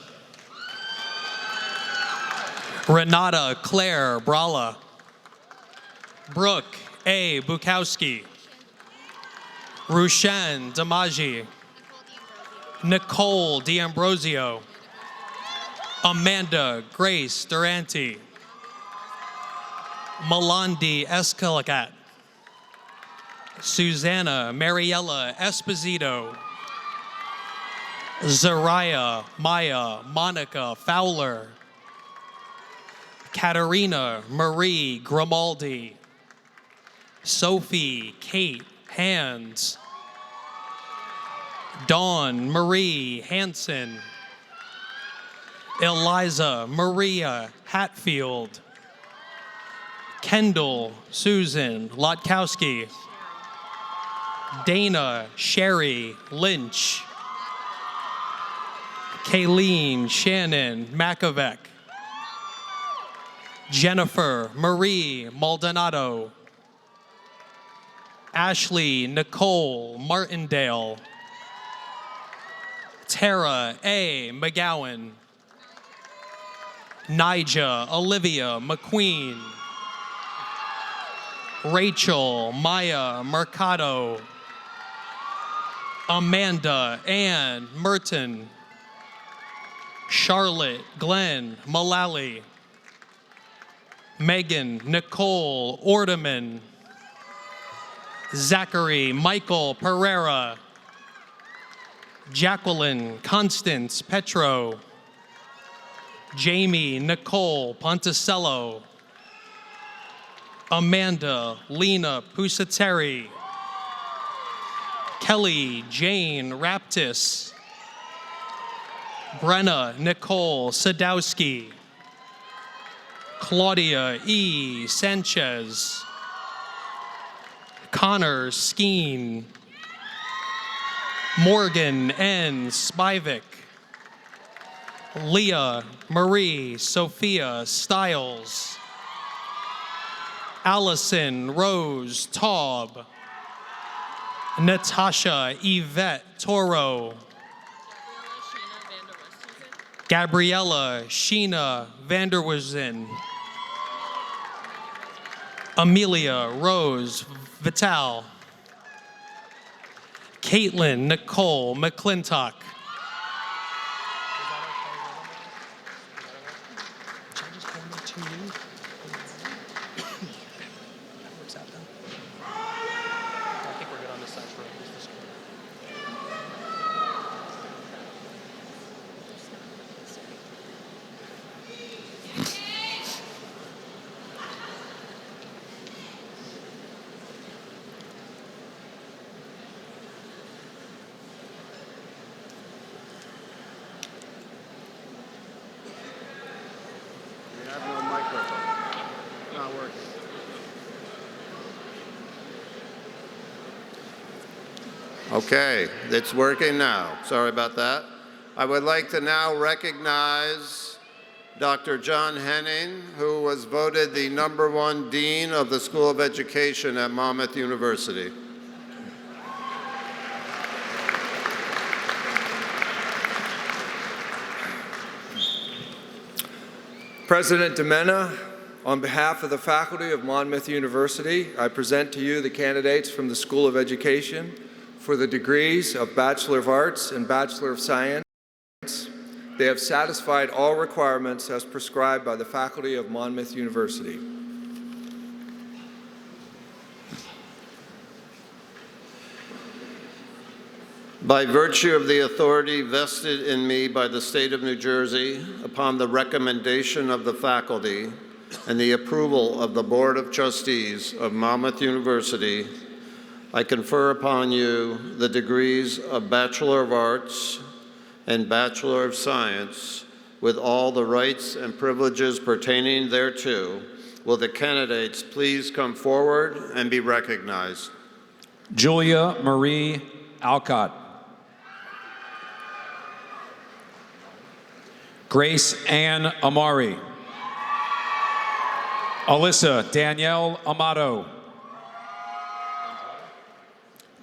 Renata Claire Brala. Brooke A. Bukowski. Rushan Damaji. Nicole D'Ambrosio. Amanda Grace Duranti. Malandi Escalacat. Susanna Mariella Esposito. Zariah Maya Monica Fowler. Katerina Marie Grimaldi. Sophie Kate Hands. Dawn Marie Hansen. Eliza Maria Hatfield, Kendall Susan Lotkowski, Dana Sherry Lynch, Kayleen Shannon Makovec, Jennifer Marie Maldonado, Ashley Nicole Martindale, Tara A. McGowan, Nija Olivia McQueen, Rachel Maya Mercado, Amanda Ann Merton, Charlotte Glenn Mullally, Megan Nicole Ordeman, Zachary Michael Pereira, Jacqueline Constance Petro, Jamie Nicole Ponticello, Amanda Lena Pusateri, Kelly Jane Raptis, Brenna Nicole Sadowski, Claudia E. Sanchez, Connor Skeen, Morgan N. Spivak, Leah Marie Sophia Stiles, Allison Rose Taub, Natasha Yvette Toro, Gabriella Sheena Vanderwizen, Amelia Rose Vital, Caitlin Nicole McClintock, Okay, it's working now. Sorry about that. I would like to now recognize Dr. John Henning, who was voted the #1 Dean of the School of Education at Monmouth University. President Demena, on behalf of the faculty of Monmouth University, I present to you the candidates from the School of Education for the degrees of Bachelor of Arts and Bachelor of Science. They have satisfied all requirements as prescribed by the faculty of Monmouth University. By virtue of the authority vested in me by the state of New Jersey, upon the recommendation of the faculty and the approval of the Board of Trustees of Monmouth University, I confer upon you the degrees of Bachelor of Arts and Bachelor of Science with all the rights and privileges pertaining thereto. Will the candidates please come forward and be recognized? Julia Marie Alcott. Grace Ann Amari. Alyssa Danielle Amato.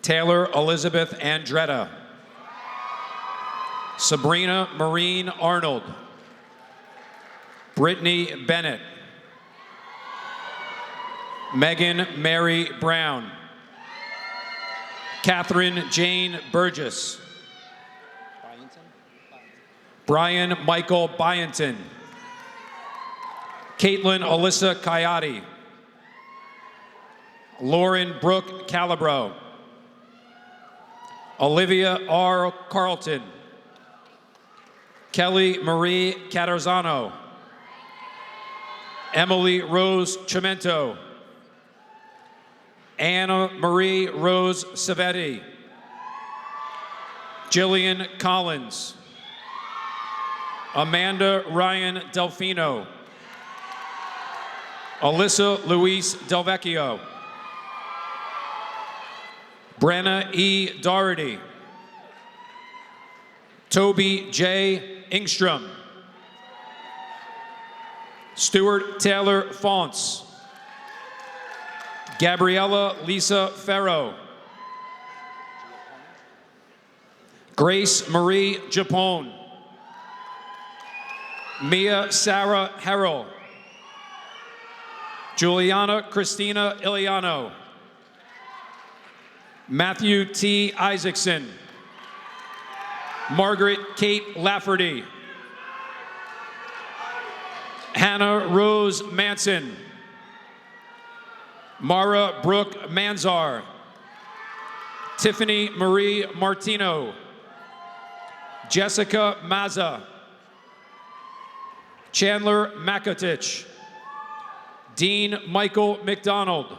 Taylor Elizabeth Andretta. Sabrina Maureen Arnold. Brittany Bennett. Megan Mary Brown. Catherine Jane Burgess. Brian Michael Byington. Caitlin Alyssa Coyote. Lauren Brooke Calabro. Olivia R. Carlton. Kelly Marie Catarzano. Emily Rose Chimento. Anna Marie Rose Savetti. Jillian Collins. Amanda Ryan Delfino. Alyssa Louise Delvecchio. Brenna E. Doherty. Toby J. Ingstrom. Stuart Taylor Fonts. Gabriella Lisa Farrow. Grace Marie Japone. Mia Sarah Harrell. Juliana Christina Iliano. Matthew T. Isaacson. Margaret Kate Lafferty. Hannah Rose Manson. Mara Brooke Manzar. Tiffany Marie Martino. Jessica Mazza. Chandler Makotich. Dean Michael McDonald.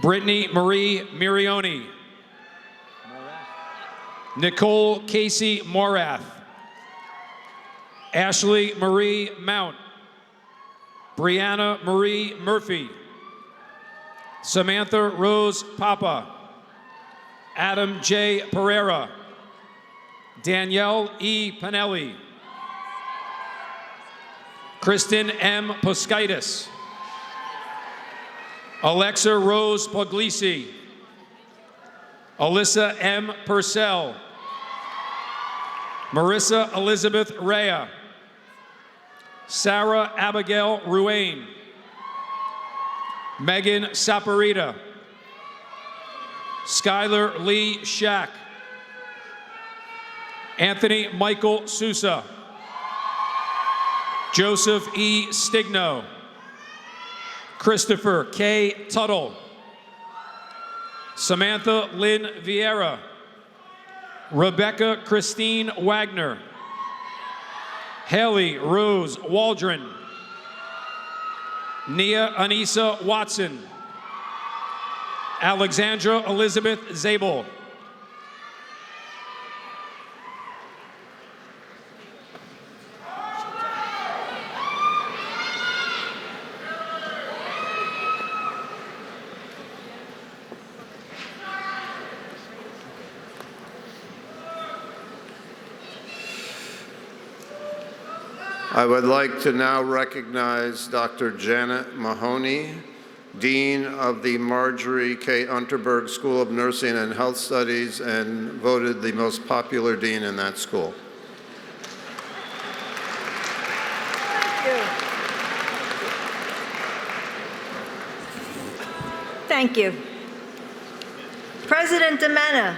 Brittany Marie Mirioni. Nicole Casey Morath. Ashley Marie Mount. Brianna Marie Murphy. Samantha Rose Papa. Adam J. Pereira. Danielle E. Pinelli. Kristen M. Poskaitis. Alexa Rose Puglisi. Alyssa M. Purcell. Marissa Elizabeth Rea. Sarah Abigail Ruane. Megan Saporita. Skylar Lee Shack. Anthony Michael Sousa. Joseph E. Stigno. Christopher K. Tuttle. Samantha Lynn Vieira. Rebecca Christine Wagner. Haley Rose Waldron. Nia Anissa Watson. Alexandra Elizabeth Zabel. I would like to now recognize Dr. Janet Mahoney, Dean of the Marjorie K. Unterberg School of Nursing and Health Studies, and voted the most popular dean in that school. Thank you. President Demena,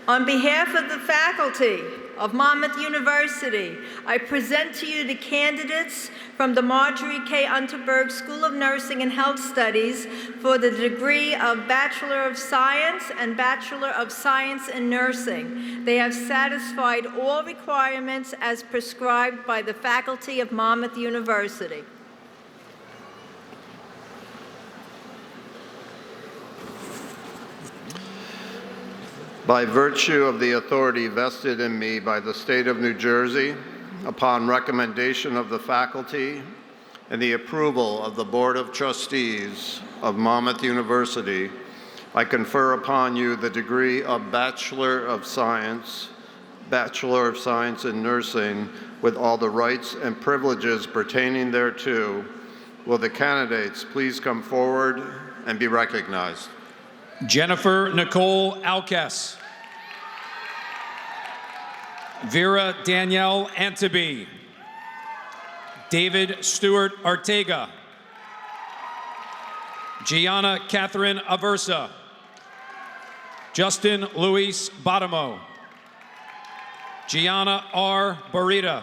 on behalf of the faculty of Monmouth University, I present to you the candidates from the Marjorie K. Unterberg School of Nursing and Health Studies for the degree of Bachelor of Science and Bachelor of Science in Nursing. They have satisfied all requirements as prescribed by the faculty of Monmouth University. By virtue of the authority vested in me by the state of New Jersey, upon recommendation of the faculty and the approval of the Board of Trustees of Monmouth University, I confer upon you the degree of Bachelor of Science in Nursing, with all the rights and privileges pertaining thereto. Will the candidates please come forward and be recognized? Jennifer Nicole Alkes. Vera Danielle Anteby. David Stewart Ortega. Gianna Catherine Aversa. Justin Luis Botomo. Gianna R. Barita.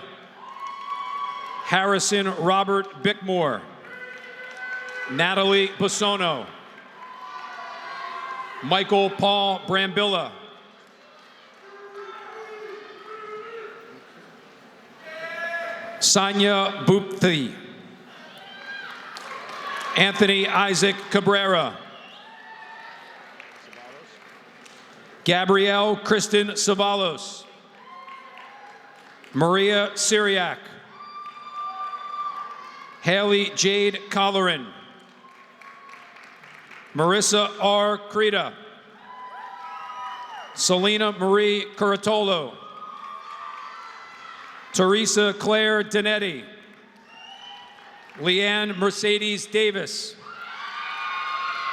Harrison Robert Bickmore. Natalie Basono. Michael Paul Brambilla. Sanya Bupthi. Anthony Isaac Cabrera. Gabrielle Kristen Savalos. Maria Syriac. Haley Jade Colleran. Marissa R. Creta. Selena Marie Curatolo. Teresa Claire Danetti. Leanne Mercedes Davis.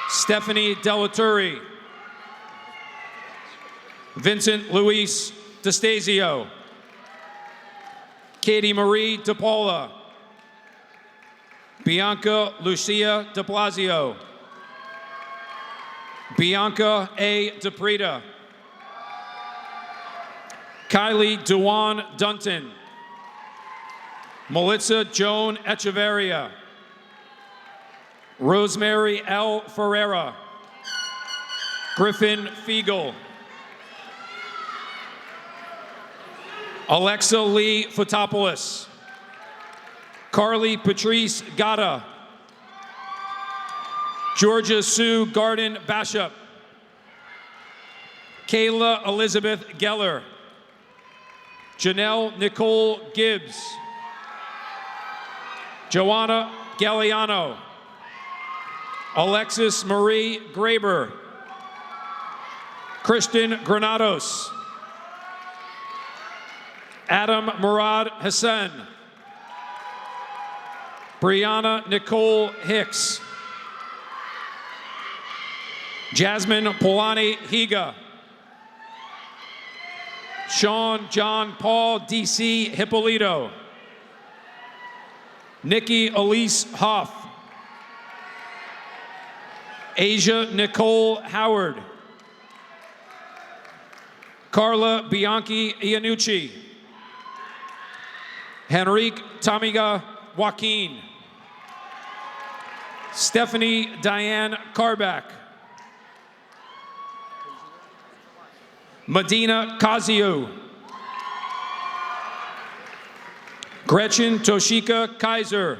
Stephanie Delaturi. Vincent Luis DeStasio. Katie Marie DePaula. Bianca Lucia De Blasio. Bianca A. DePreta. Kylie Dewan Dunton. Melissa Joan Echeverria. Rosemary L. Ferreira. Griffin Fiegel. Alexa Lee Fotopoulos. Carly Patrice Gata. Georgia Sue Garden Bashop. Kayla Elizabeth Geller. Janelle Nicole Gibbs. Joanna Galliano. Alexis Marie Graber. Christian Granados. Adam Murad Hassan. Brianna Nicole Hicks. Jasmine Polani Higa. Sean John Paul DC Hippolito. Nikki Elise Hoff. Asia Nicole Howard. Carla Bianchi Iannucci. Henrique Tamiga Joaquin. Stephanie Diane Carback. Medina Kazio. Gretchen Toshika Kaiser.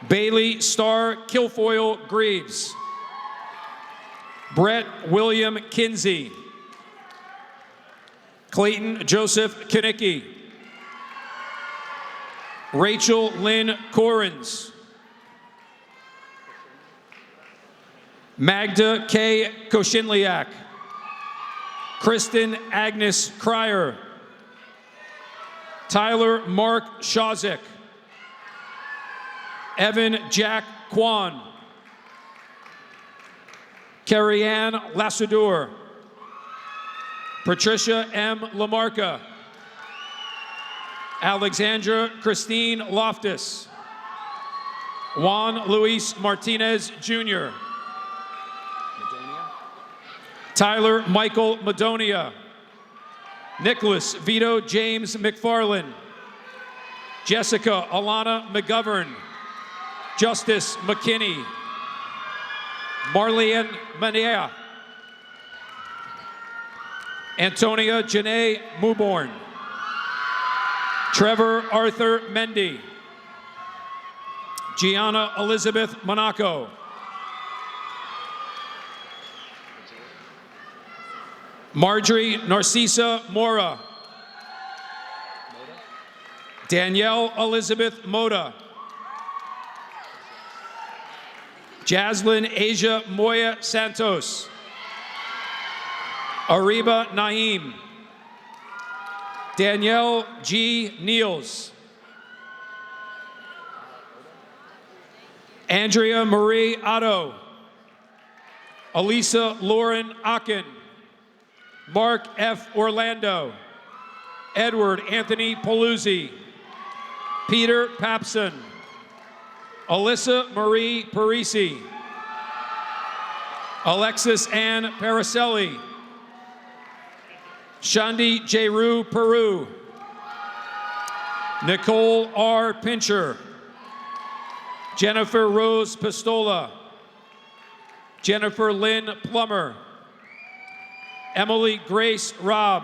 Bailey Starr Kilfoyle Greaves. Brett William Kinsey. Clayton Joseph Kanicki. Rachel Lynn Corrins. Magda K. Koshinliak. Kristen Agnes Cryer. Tyler Mark Shawzik. Evan Jack Kwan. Carrie-Ann Lassador. Patricia M. Lamarca. Alexandra Christine Loftus. Juan Luis Martinez Jr. Tyler Michael Madonia. Nicholas Vito James McFarland. Jessica Alana McGovern. Justice McKinney. Marlene Manea. Antonia Janae Muborn. Trevor Arthur Mendy. Gianna Elizabeth Monaco. Marjorie Narcissa Mora. Danielle Elizabeth Moda. Jaslyn Asia Moya Santos. Ariba Naeem. Danielle G. Niels. Andrea Marie Otto. Elisa Lauren Akin. Mark F. Orlando. Edward Anthony Paluzzi. Peter Papson. Alyssa Marie Parisi. Alexis Ann Paracelli. Shandi Jeru Peru. Nicole R. Pincher. Jennifer Rose Pistola. Jennifer Lynn Plummer. Emily Grace Robb.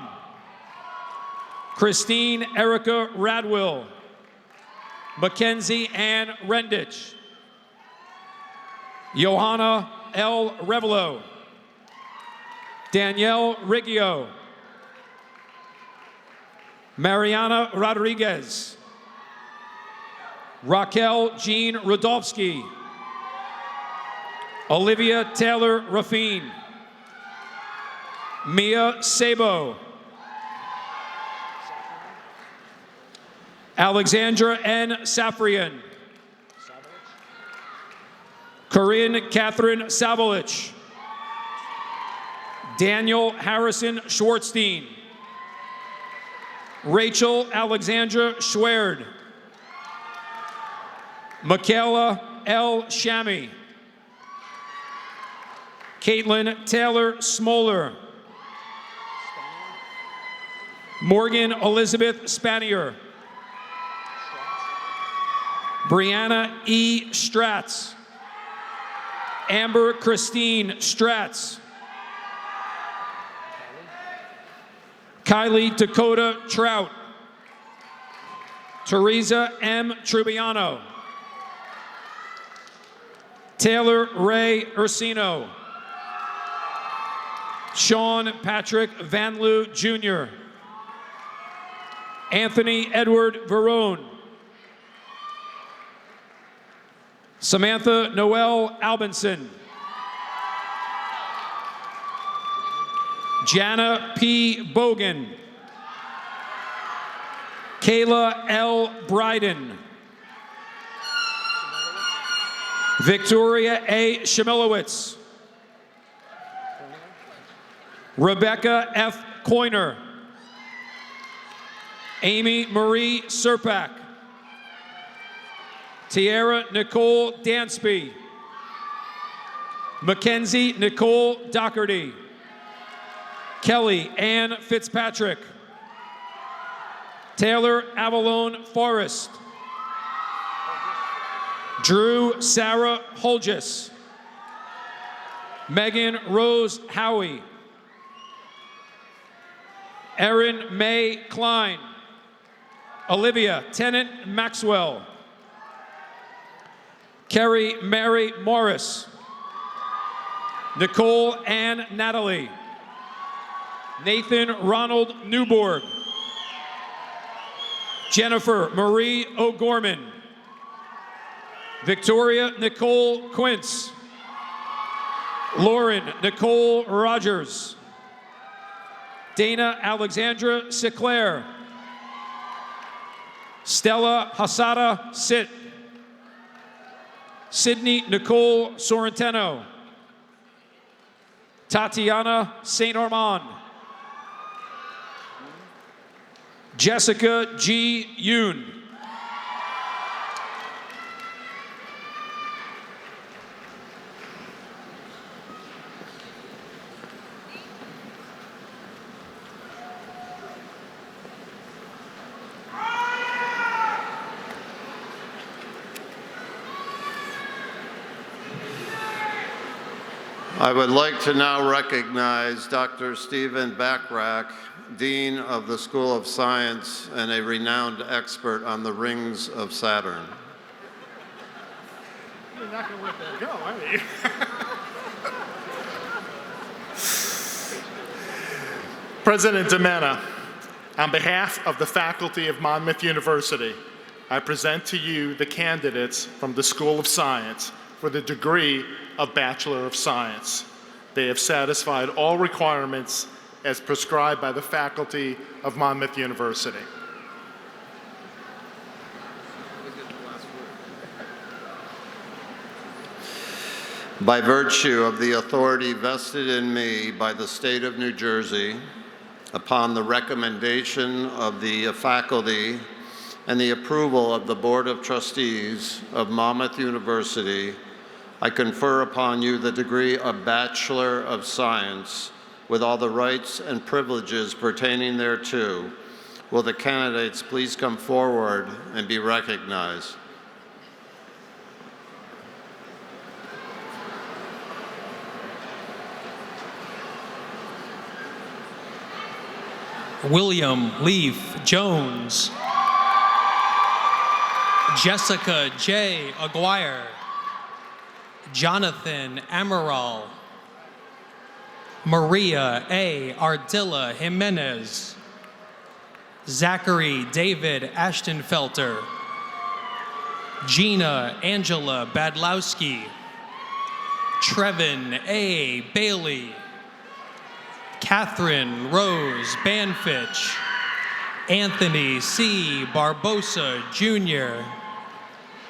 Christine Erica Radwill. Mackenzie Ann Rendich. Johanna L. Revelo. Danielle Riggio. Mariana Rodriguez. Raquel Jean Rudolpski. Olivia Taylor Raffine. Mia Sabo. Alexandra N. Safrian. Corinne Catherine Savolich. Daniel Harrison Schwartzstein. Rachel Alexandra Schwerd. Michaela L. Shami. Caitlin Taylor Smoller. Morgan Elizabeth Spanier. Brianna E. Stratz. Amber Christine Stratz. Kylie Dakota Trout. Teresa M. Trubiano. Taylor Ray Ursino. Sean Patrick Van Loo Jr. Anthony Edward Verone. Samantha Noel Albinson. Jana P. Bogan. Kayla L. Bryden. Victoria A. Shemilowitz. Rebecca F. Coiner. Amy Marie Serpak. Tiara Nicole Dansby. Mackenzie Nicole Doherty. Kelly Ann Fitzpatrick. Taylor Avalone Forrest. Drew Sarah Holgis. Megan Rose Howie. Erin May Klein. Olivia Tennant Maxwell. Kerry Mary Morris. Nicole Ann Natalie. Nathan Ronald Newborg. Jennifer Marie O'Gorman. Victoria Nicole Quince. Lauren Nicole Rogers. Dana Alexandra Seclair. Stella Hasada Sit. Sydney Nicole Sorrentino. Tatiana St. Armand. Jessica G. Yoon. I would like to now recognize Dr. Stephen Backrack, Dean of the School of Science and a renowned expert on the rings of Saturn. You're not going to let that go, are you? President Demena, on behalf of the faculty of Monmouth University, I present to you the candidates from the School of Science for the degree of Bachelor of Science. They have satisfied all requirements as prescribed by the faculty of Monmouth University. By virtue of the authority vested in me by the state of New Jersey, upon the recommendation of the faculty and the approval of the Board of Trustees of Monmouth University, I confer upon you the degree of Bachelor of Science with all the rights and privileges pertaining thereto. Will the candidates please come forward and be recognized? William Leaf Jones. Jessica J. Aguirre. Jonathan Amaral. Maria A. Ardilla Jimenez. Zachary David Ashtonfelter, Gina Angela Badlowski, Trevin A. Bailey, Catherine Rose Banfitch, Anthony C. Barbosa Jr.,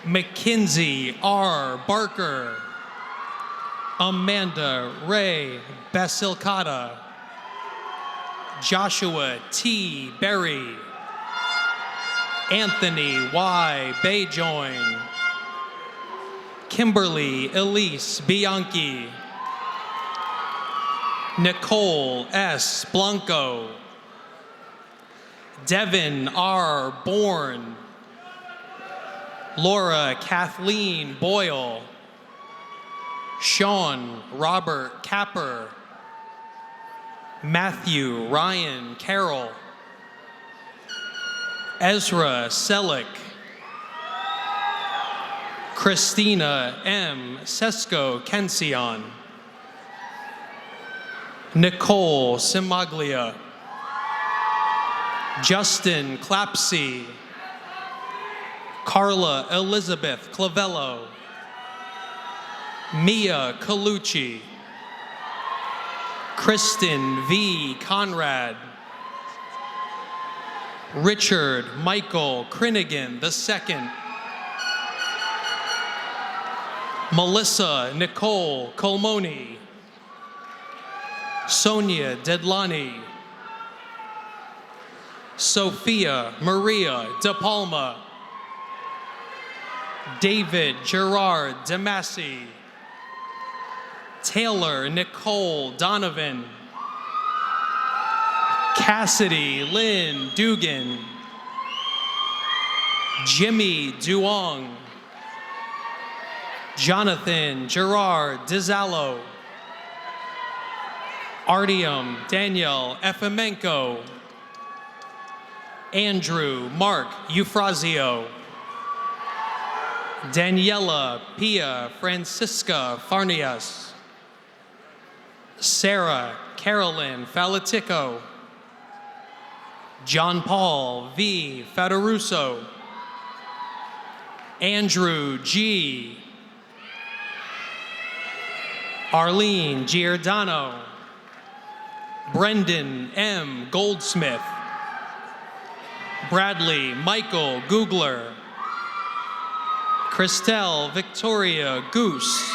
Mackenzie R. Barker, Amanda Ray Basilcata, Joshua T. Berry, Anthony Y. Bayjoin, Kimberly Elise Bianchi, Nicole S. Blanco, Devin R. Bourne, Laura Kathleen Boyle, Sean Robert Capper, Matthew Ryan Carroll, Ezra Selleck, Christina M. Sesko Kension, Nicole Simaglia, Justin Clapsey, Carla Elizabeth Clavello, Mia Colucci, Kristen V. Conrad, Richard Michael Crinigan II, Melissa Nicole Colmoni, Sonia Dedlani, Sophia Maria De Palma, David Gerard DeMasi, Taylor Nicole Donovan, Cassidy Lynn Dugan, Jimmy Duong, Jonathan Gerard DiZallo, Artyom Daniel Efemenko, Andrew Mark Eufrazio, Daniela Pia Francisca Farnias, Sarah Carolyn Falatico, John Paul V. Federuso, Andrew G. Arlene Giordano, Brendan M. Goldsmith, Bradley Michael Googler, Christelle Victoria Goose,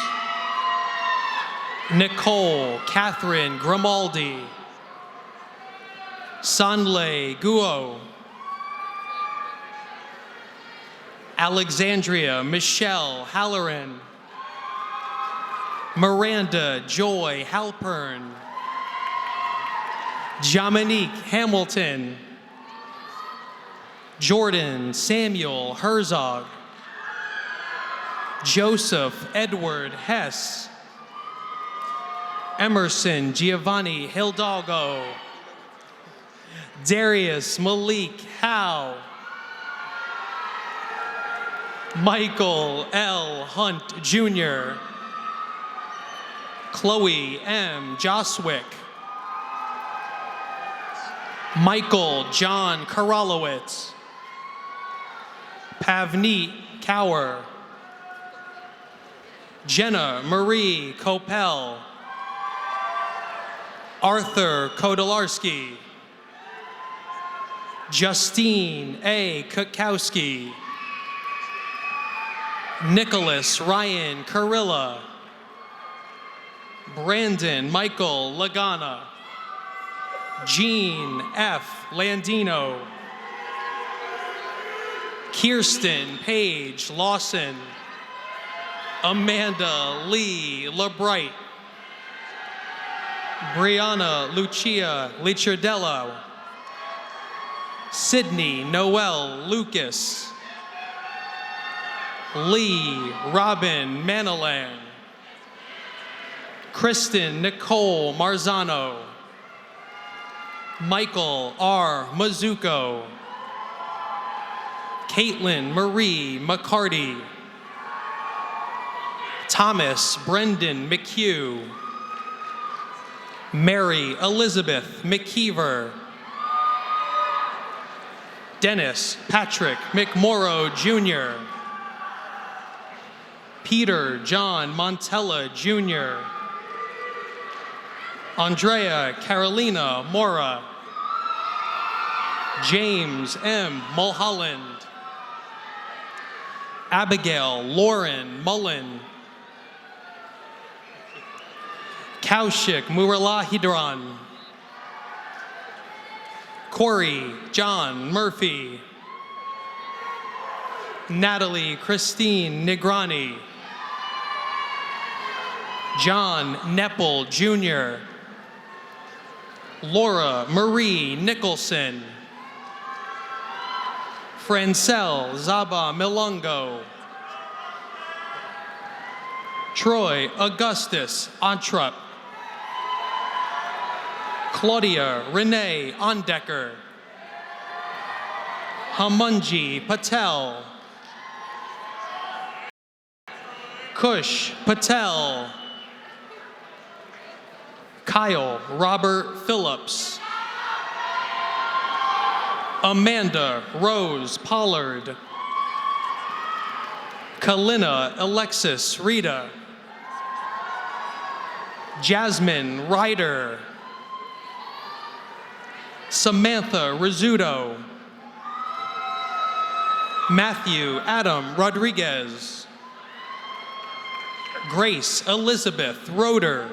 Nicole Catherine Grimaldi, Sanlay Guo, Alexandria Michelle Halloran, Miranda Joy Halpern, Jaminique Hamilton, Jordan Samuel Herzog, Joseph Edward Hess, Emerson Giovanni Hidalgo, Darius Malik Howe, Michael L. Hunt Jr., Chloe M. Joswick, Michael John Karalowitz, Pavneet Cower, Jenna Marie Kopel, Arthur Kodolarski, Justine A. Kukowski, Nicholas Ryan Carilla, Brandon Michael Lagana, Jean F. Landino, Kirsten Paige Lawson, Amanda Lee LeBright, Brianna Lucia Lichardello, Sydney Noel Lucas, Lee Robin Manilan, Kristen Nicole Marzano, Michael R. Mazzucco, Caitlin Marie McCarty, Thomas Brendan McHugh, Mary Elizabeth McKeever, Dennis Patrick McMorrow, Jr. Peter John Montella, Jr. Andrea Carolina Mora. James M. Mulholland. Abigail Lauren Mullen. Kaushik Muralahidran. Corey John Murphy. Natalie Christine Negrani. John Nepple, Jr. Laura Marie Nicholson. Francel Zaba Milongo. Troy Augustus Antrup. Claudia Renee Ondecker. Hamunji Patel. Kush Patel. Kyle Robert Phillips. Amanda Rose Pollard. Kalina Alexis Rita. Jasmine Ryder. Samantha Rizzuto. Matthew Adam Rodriguez. Grace Elizabeth Roeder.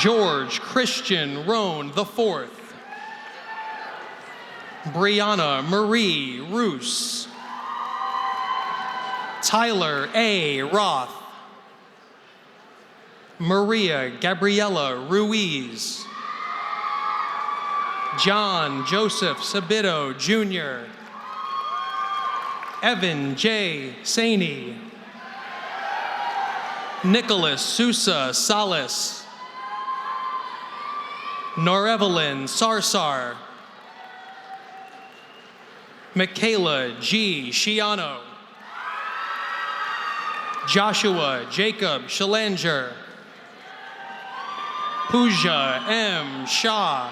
George Christian Roan IV. Brianna Marie Roos. Tyler A. Roth. Maria Gabriela Ruiz. John Joseph Sabito, Jr. Evan J. Saney. Nicholas Sousa Salas. Norevelyn Sarsar. Michaela G. Shiano. Joshua Jacob Schalanger. Pooja M. Shah.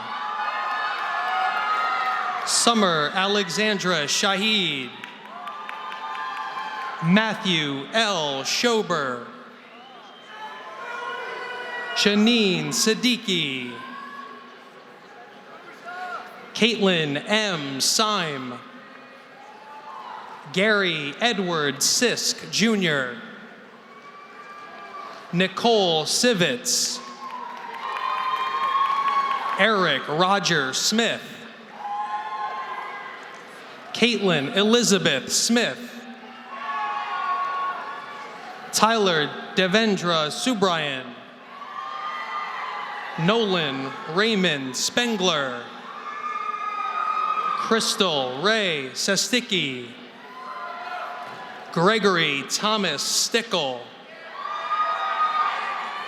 Summer Alexandra Shahid. Matthew L. Schober. Shaneen Siddiqui. Caitlin M. Syme. Gary Edward Sisk, Jr. Nicole Sivitz. Eric Roger Smith. Caitlin Elizabeth Smith. Tyler Devendra Subrayan. Nolan Raymond Spengler. Crystal Ray Sesticki. Gregory Thomas Stickle.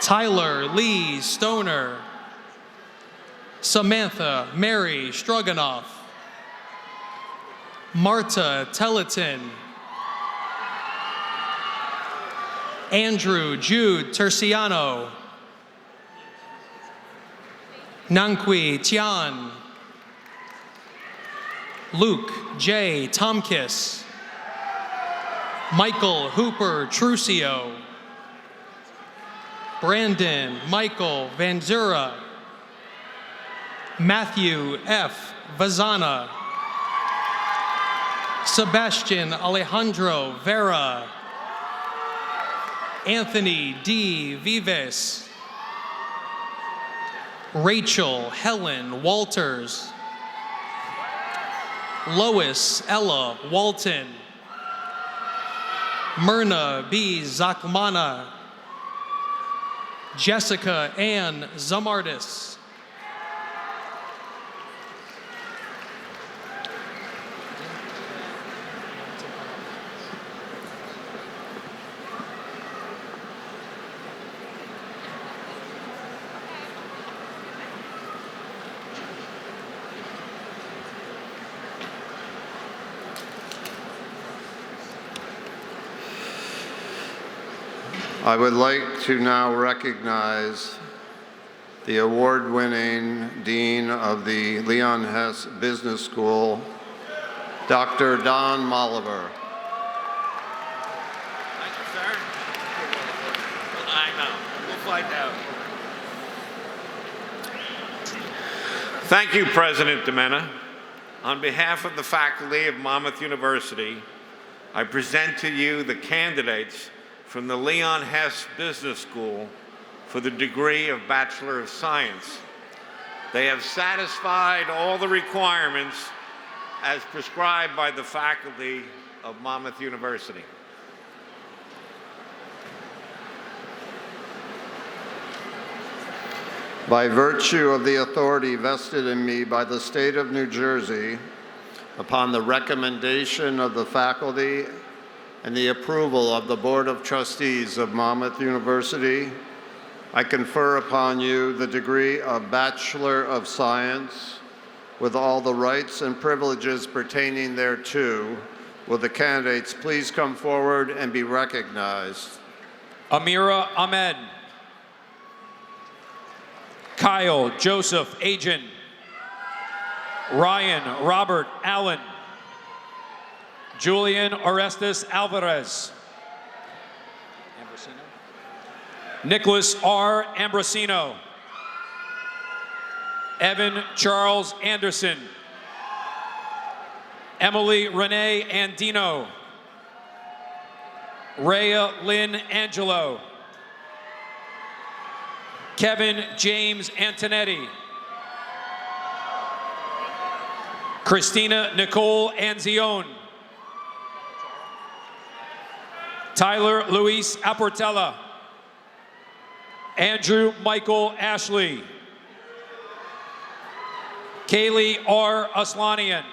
Tyler Lee Stoner. Samantha Mary Stroganoff. Marta Telleton. Andrew Jude Terciano. Nankwi Tian. Luke J. Tomkis. Michael Hooper Trucio. Brandon Michael Vanzura. Matthew F. Vazana. Sebastian Alejandro Vera. Anthony D. Vives. Rachel Helen Walters. Lois Ella Walton. Myrna B. Zakmana. Jessica Ann Zamardis. I would like to now recognize the award-winning Dean of the Leon Hess Business School, Dr. Don Molliver. Thank you, sir. I know. We'll find out. Thank you, President Demena. On behalf of the faculty of Monmouth University, I present to you the candidates from the Leon Hess Business School for the degree of Bachelor of Science. They have satisfied all the requirements as prescribed by the faculty of Monmouth University. By virtue of the authority vested in me by the state of New Jersey, upon the recommendation of the faculty and the approval of the Board of Trustees of Monmouth University, I confer upon you the degree of Bachelor of Science with all the rights and privileges pertaining thereto. Will the candidates please come forward and be recognized? Amira Ahmed. Kyle Joseph Agin. Ryan Robert Allen. Julian Orestes Alvarez. Nicholas R. Ambrosino. Evan Charles Anderson. Emily Renee Andino. Rhea Lynn Angelo. Kevin James Antonetti. Christina Nicole Anzione. Tyler Luis Aportella. Andrew Michael Ashley. Kaylee R. Aslanian.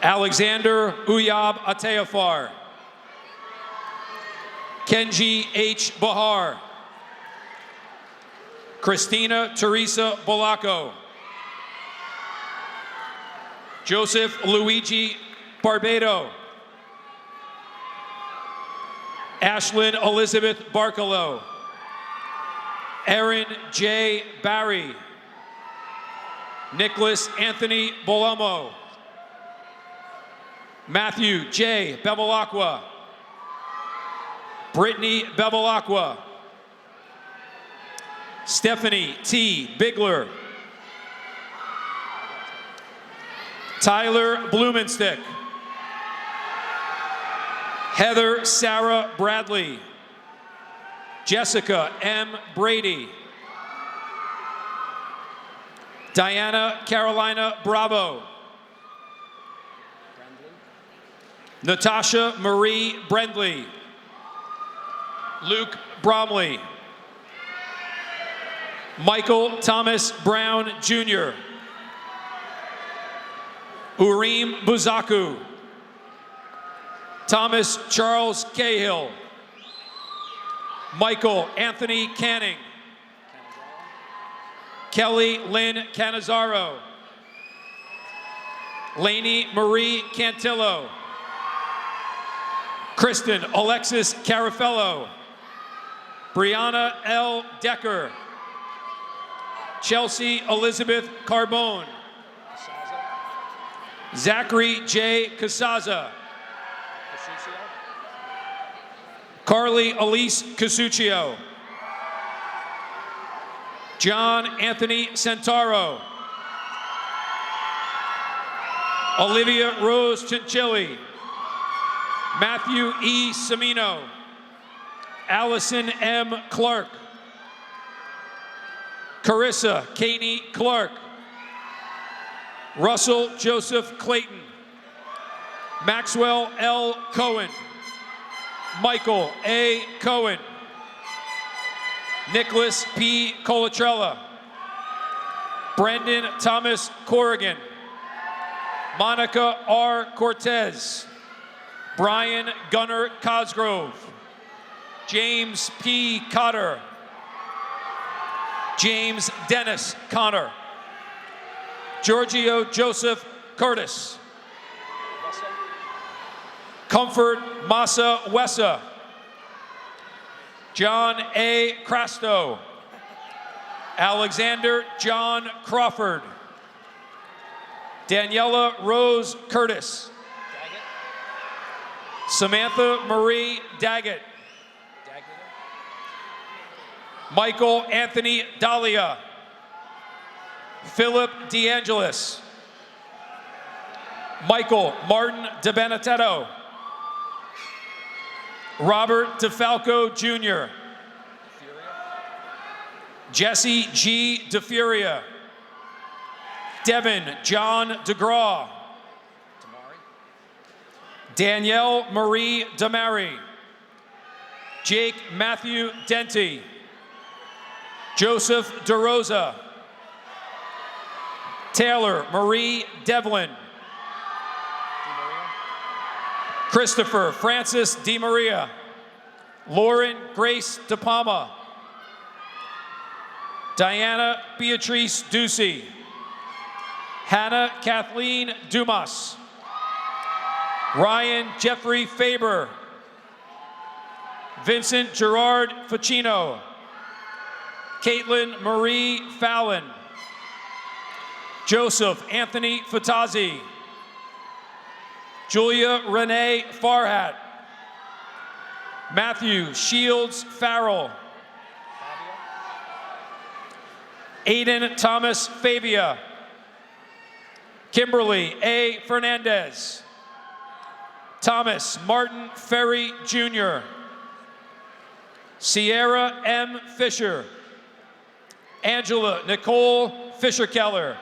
Alexander Uyab Ateyafar. Kenji H. Bahar. Christina Teresa Bolaco. Joseph Luigi Barbado. Ashlyn Elizabeth Barcalo. Aaron J. Barry. Nicholas Anthony Bolomo. Matthew J. Bevilacqua. Brittany Bevilacqua. Stephanie T. Bigler. Tyler Blumenstick. Heather Sarah Bradley. Jessica M. Brady. Diana Carolina Bravo. Natasha Marie Brendley. Luke Bromley. Michael Thomas Brown Jr. Urim Buzaku. Thomas Charles Cahill. Michael Anthony Canning. Kelly Lynn Canizaro. Lainey Marie Cantillo. Kristen Alexis Carafello. Brianna L. Decker. Chelsea Elizabeth Carbone. Zachary J. Casaza. Carly Elise Casuccio. John Anthony Santaro. Olivia Rose Chinchilli. Matthew E. Semino. Allison M. Clark. Carissa Caney Clark. Russell Joseph Clayton. Maxwell L. Cohen. Michael A. Cohen. Nicholas P. Colatrella. Brendan Thomas Corrigan. Monica R. Cortez. Brian Gunnar Cosgrove. James P. Cotter. James Dennis Connor. Giorgio Joseph Curtis. Comfort Massa Wessa. John A. Crasto. Alexander John Crawford. Daniela Rose Curtis. Samantha Marie Daggett. Michael Anthony Dahlia. Philip DeAngelis. Michael Martin DeBenedetto. Robert DeFalco Jr. Jesse G. DeFuria. Devin John DeGraw. Danielle Marie Damari. Jake Matthew Denty. Joseph DeRosa. Taylor Marie Devlin. Christopher Francis DeMaria. Lauren Grace DePalma. Diana Beatrice Ducey. Hannah Kathleen Dumas. Ryan Jeffrey Faber. Vincent Gerard Ficino. Caitlin Marie Fallon. Joseph Anthony Fatazzi. Julia Renee Farhat. Matthew Shields Farrell. Aiden Thomas Fabia. Kimberly A. Fernandez. Thomas Martin Ferry Jr. Sierra M. Fisher. Angela Nicole Fisher-Keller.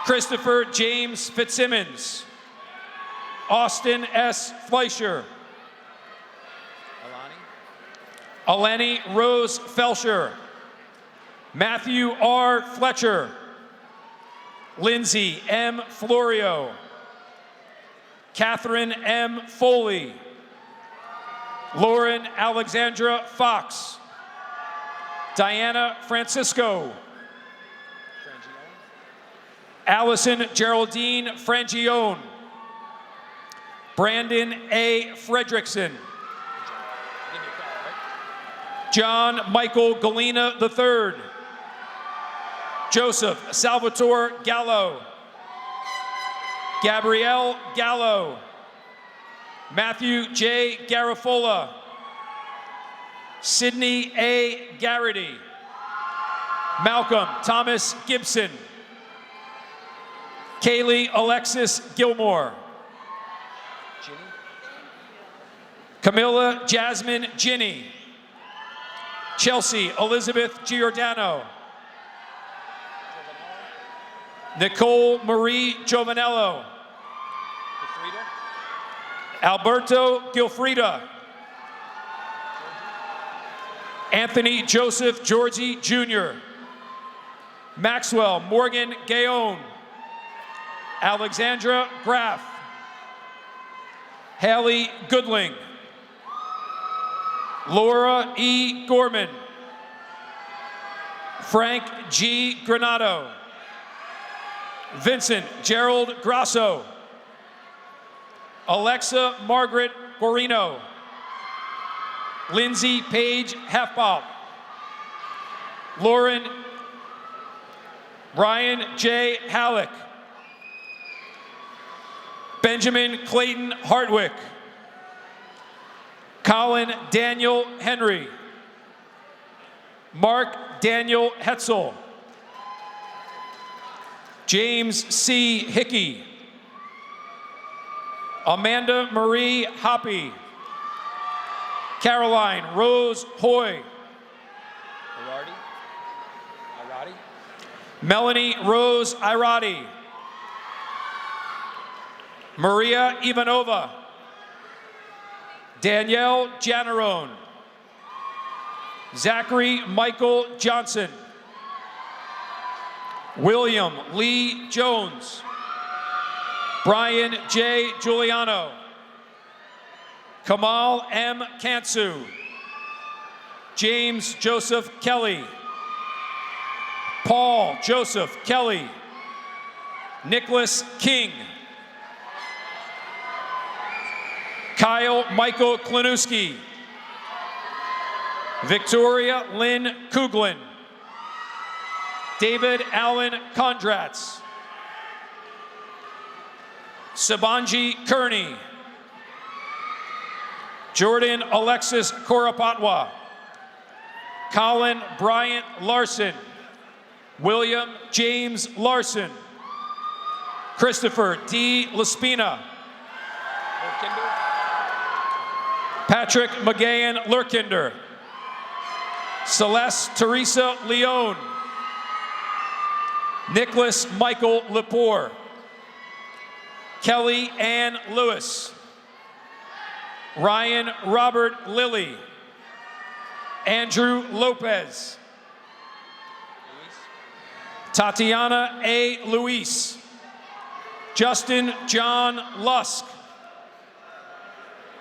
Christopher James Fitzsimmons. Austin S. Fleischer. Eleni Rose Felsher. Matthew R. Fletcher. Lindsay M. Florio. Catherine M. Foley. Lauren Alexandra Fox. Diana Francisco. Allison Geraldine Frangione. Brandon A. Fredrickson. John Michael Galena III. Joseph Salvatore Gallo. Gabrielle Gallo. Matthew J. Garafola. Sydney A. Garrity. Malcolm Thomas Gibson. Kaylee Alexis Gilmore. Camilla Jasmine Ginny. Chelsea Elizabeth Giordano. Nicole Marie Giovanello. Alberto Gilfrida. Anthony Joseph Georgie Jr. Maxwell Morgan Gayon. Alexandra Graff. Haley Goodling. Laura E. Gorman. Frank G. Granado. Vincent Gerald Grasso. Alexa Margaret Guarino. Lindsay Paige Halfball. Lauren Ryan J. Halleck. Benjamin Clayton Hartwick. Colin Daniel Henry. Mark Daniel Hetzel. James C. Hickey. Amanda Marie Hoppy. Caroline Rose Hoy. Melanie Rose Irati. Maria Ivanova. Danielle Janarone. Zachary Michael Johnson. William Lee Jones. Brian J. Giuliano. Kamal M. Kansu. James Joseph Kelly. Paul Joseph Kelly. Nicholas King. Kyle Michael Klinuski. Victoria Lynn Kuglin. David Allen Kondratz. Sabanji Kearney. Jordan Alexis Korapatwa. Colin Bryant Larson. William James Larson. Christopher D. Laspina. Patrick McGahan Lurkinder. Celeste Teresa Leone. Nicholas Michael Lepore. Kelly Ann Lewis. Ryan Robert Lilly. Andrew Lopez. Tatiana A. Luis. Justin John Lusk.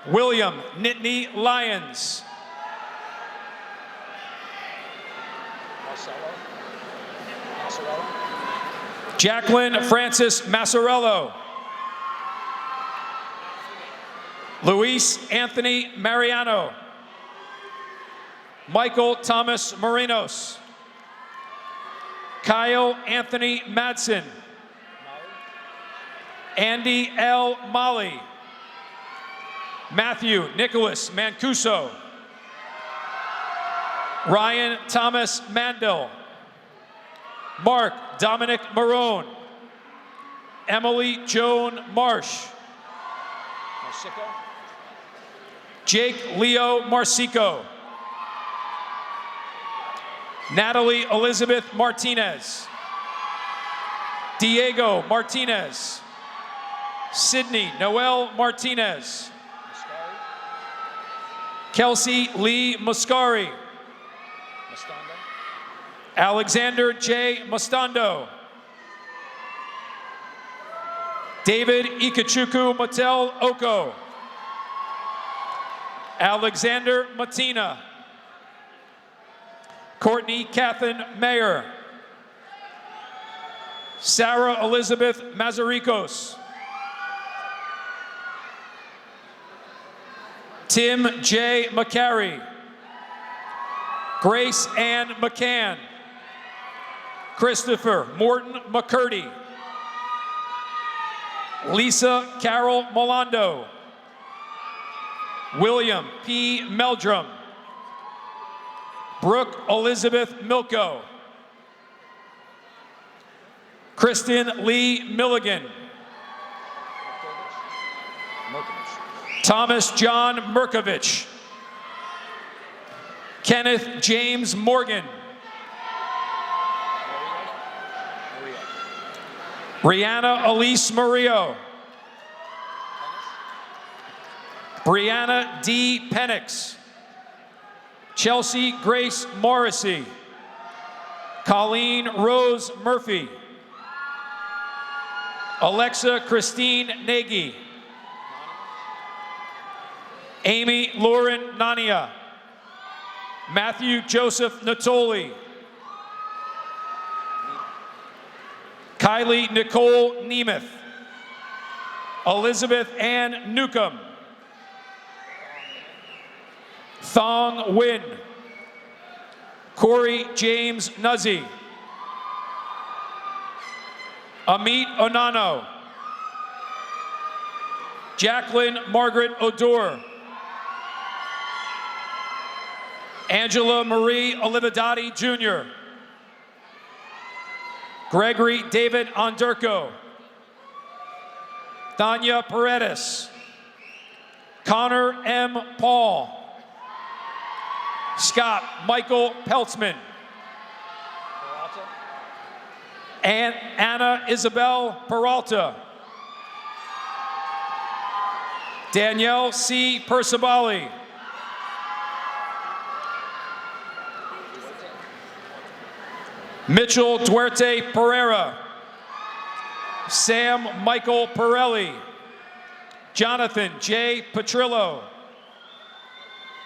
William Nittany Lyons. Jacqueline Francis Massarello. Luis Anthony Mariano. Michael Thomas Marinos. Kyle Anthony Madsen. Andy L. Molly. Matthew Nicholas Mancuso. Ryan Thomas Mandel. Mark Dominic Marone. Emily Joan Marsh. Jake Leo Marsico. Natalie Elizabeth Martinez. Diego Martinez. Sydney Noel Martinez. Kelsey Lee Muscari. Alexander J. Mustando. David Ikechukwu Mattel Oko. Alexander Matina. Courtney Catherine Mayer. Sarah Elizabeth Mazarikos. Tim J. McCary. Grace Ann McCann. Christopher Morton McCurdy. Lisa Carol Molando. William P. Meldrum. Brooke Elizabeth Milko. Kristen Lee Milligan. Thomas John Merkovich. Kenneth James Morgan. Rihanna Elise Murillo. Brianna D. Penix. Chelsea Grace Morrissey. Colleen Rose Murphy. Alexa Christine Nagy. Amy Lauren Nania. Matthew Joseph Natoli. Kylie Nicole Nemeth. Elizabeth Ann Newcomb. Thong Win. Corey James Nuzzi. Amit Onano. Jacqueline Margaret Odor. Angela Marie Olividati Jr. Gregory David Onderko. Tanya Paredes. Connor M. Paul. Scott Michael Peltzman. And Anna Isabel Peralta. Danielle C. Percivali. Mitchell Duarte Pereira. Sam Michael Pirelli. Jonathan J. Petrillo.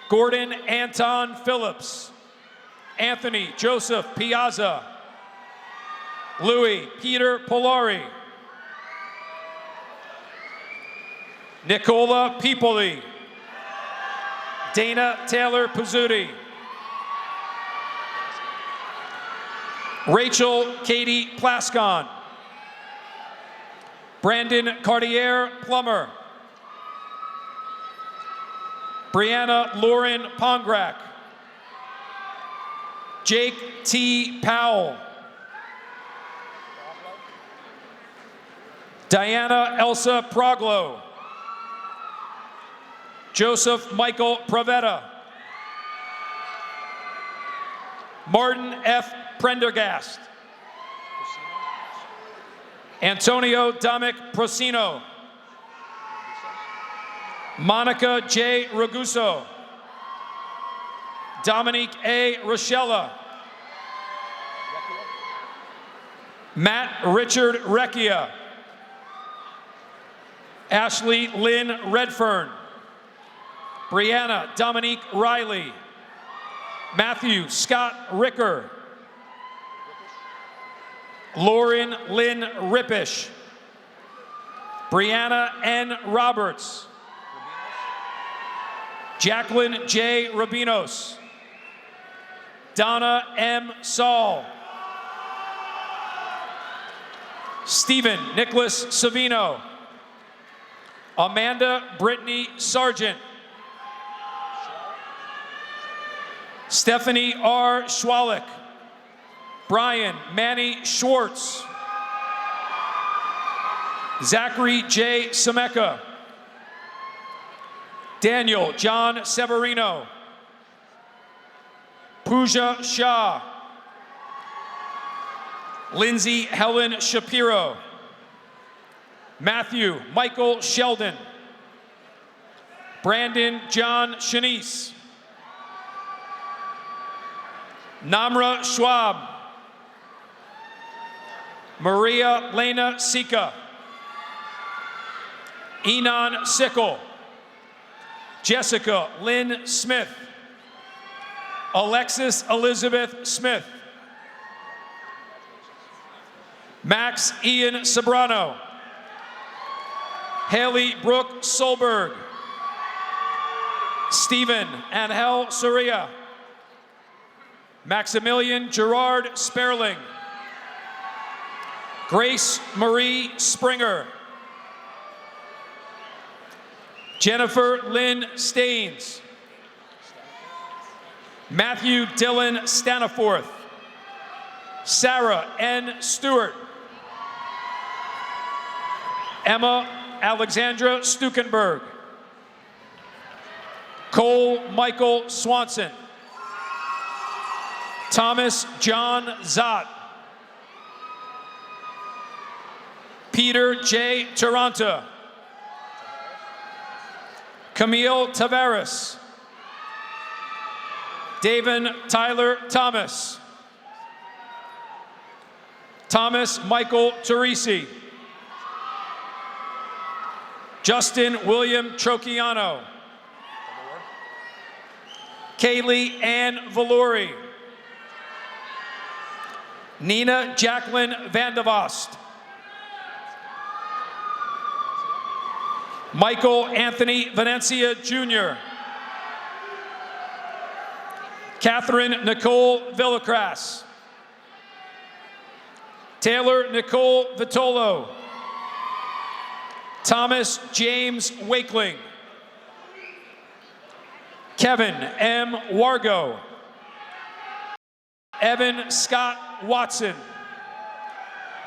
Gordon Anton Phillips. Anthony Joseph Piazza. Louis Peter Polari. Nicola Pipoli. Dana Taylor Pizzuti. Rachel Katie Plascon. Brandon Cartier Plummer. Brianna Lauren Pongrak. Jake T. Powell. Diana Elsa Proglo. Joseph Michael Pravetta. Martin F. Prendergast. Antonio Dominic Procino. Monica J. Raguso. Dominique A. Rochella. Matt Richard Recchia. Ashley Lynn Redfern. Brianna Dominique Riley. Matthew Scott Ricker. Lauren Lynn Rippish. Brianna N. Roberts. Jacqueline J. Rabinos. Donna M. Saul. Stephen Nicholas Savino. Amanda Brittany Sargent. Stephanie R. Schwalick. Brian Manny Schwartz. Zachary J. Semeka. Daniel John Severino. Pooja Shah. Lindsay Helen Shapiro. Matthew Michael Sheldon. Brandon John Shanice. Namra Schwab. Maria Lena Sika. Enon Sickle. Jessica Lynn Smith. Alexis Elizabeth Smith. Max Ian Sobrano. Haley Brooke Solberg. Stephen Angel Soria. Maximilian Gerard Sperling. Grace Marie Springer. Jennifer Lynn Staines. Matthew Dylan Staniforth. Sarah N. Stewart. Emma Alexandra Stukenberg. Cole Michael Swanson. Thomas John Zott. Peter J. Taranta. Camille Tavares. David Tyler Thomas. Thomas Michael Teresi. Justin William Trociano. Kaylee Ann Valori. Nina Jacqueline Vandevost. Michael Anthony Venencia Jr. Catherine Nicole Villacras. Taylor Nicole Vitolo. Thomas James Wakeling. Kevin M. Wargo. Evan Scott Watson.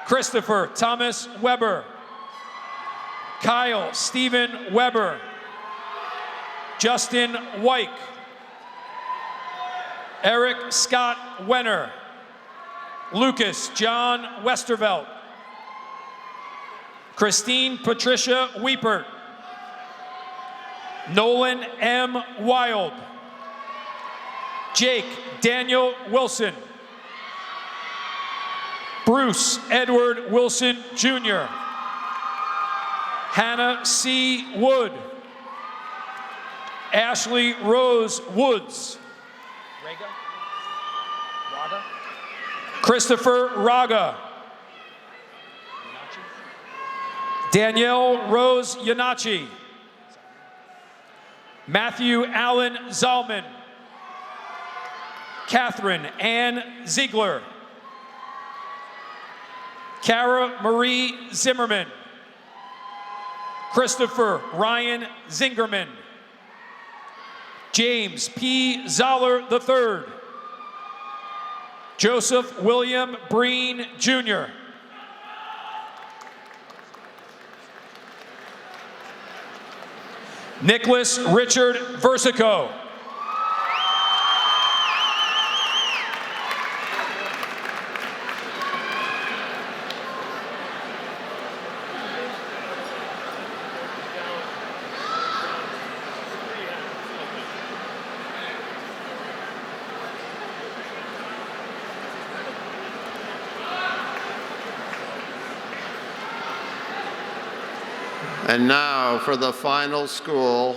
Christopher Thomas Weber. Kyle Stephen Weber. Justin Wyke. Eric Scott Wenner. Lucas John Westervelt. Christine Patricia Wiepert. Nolan M. Wild. Jake Daniel Wilson. Bruce Edward Wilson Jr. Hannah C. Wood. Ashley Rose Woods. Christopher Raga. Danielle Rose Yanachi. Matthew Allen Zalman. Catherine Ann Ziegler. Kara Marie Zimmerman. Christopher Ryan Zingerman. James P. Zoller III. Joseph William Breen, Jr. Nicholas Richard Versico. And now, for the final school,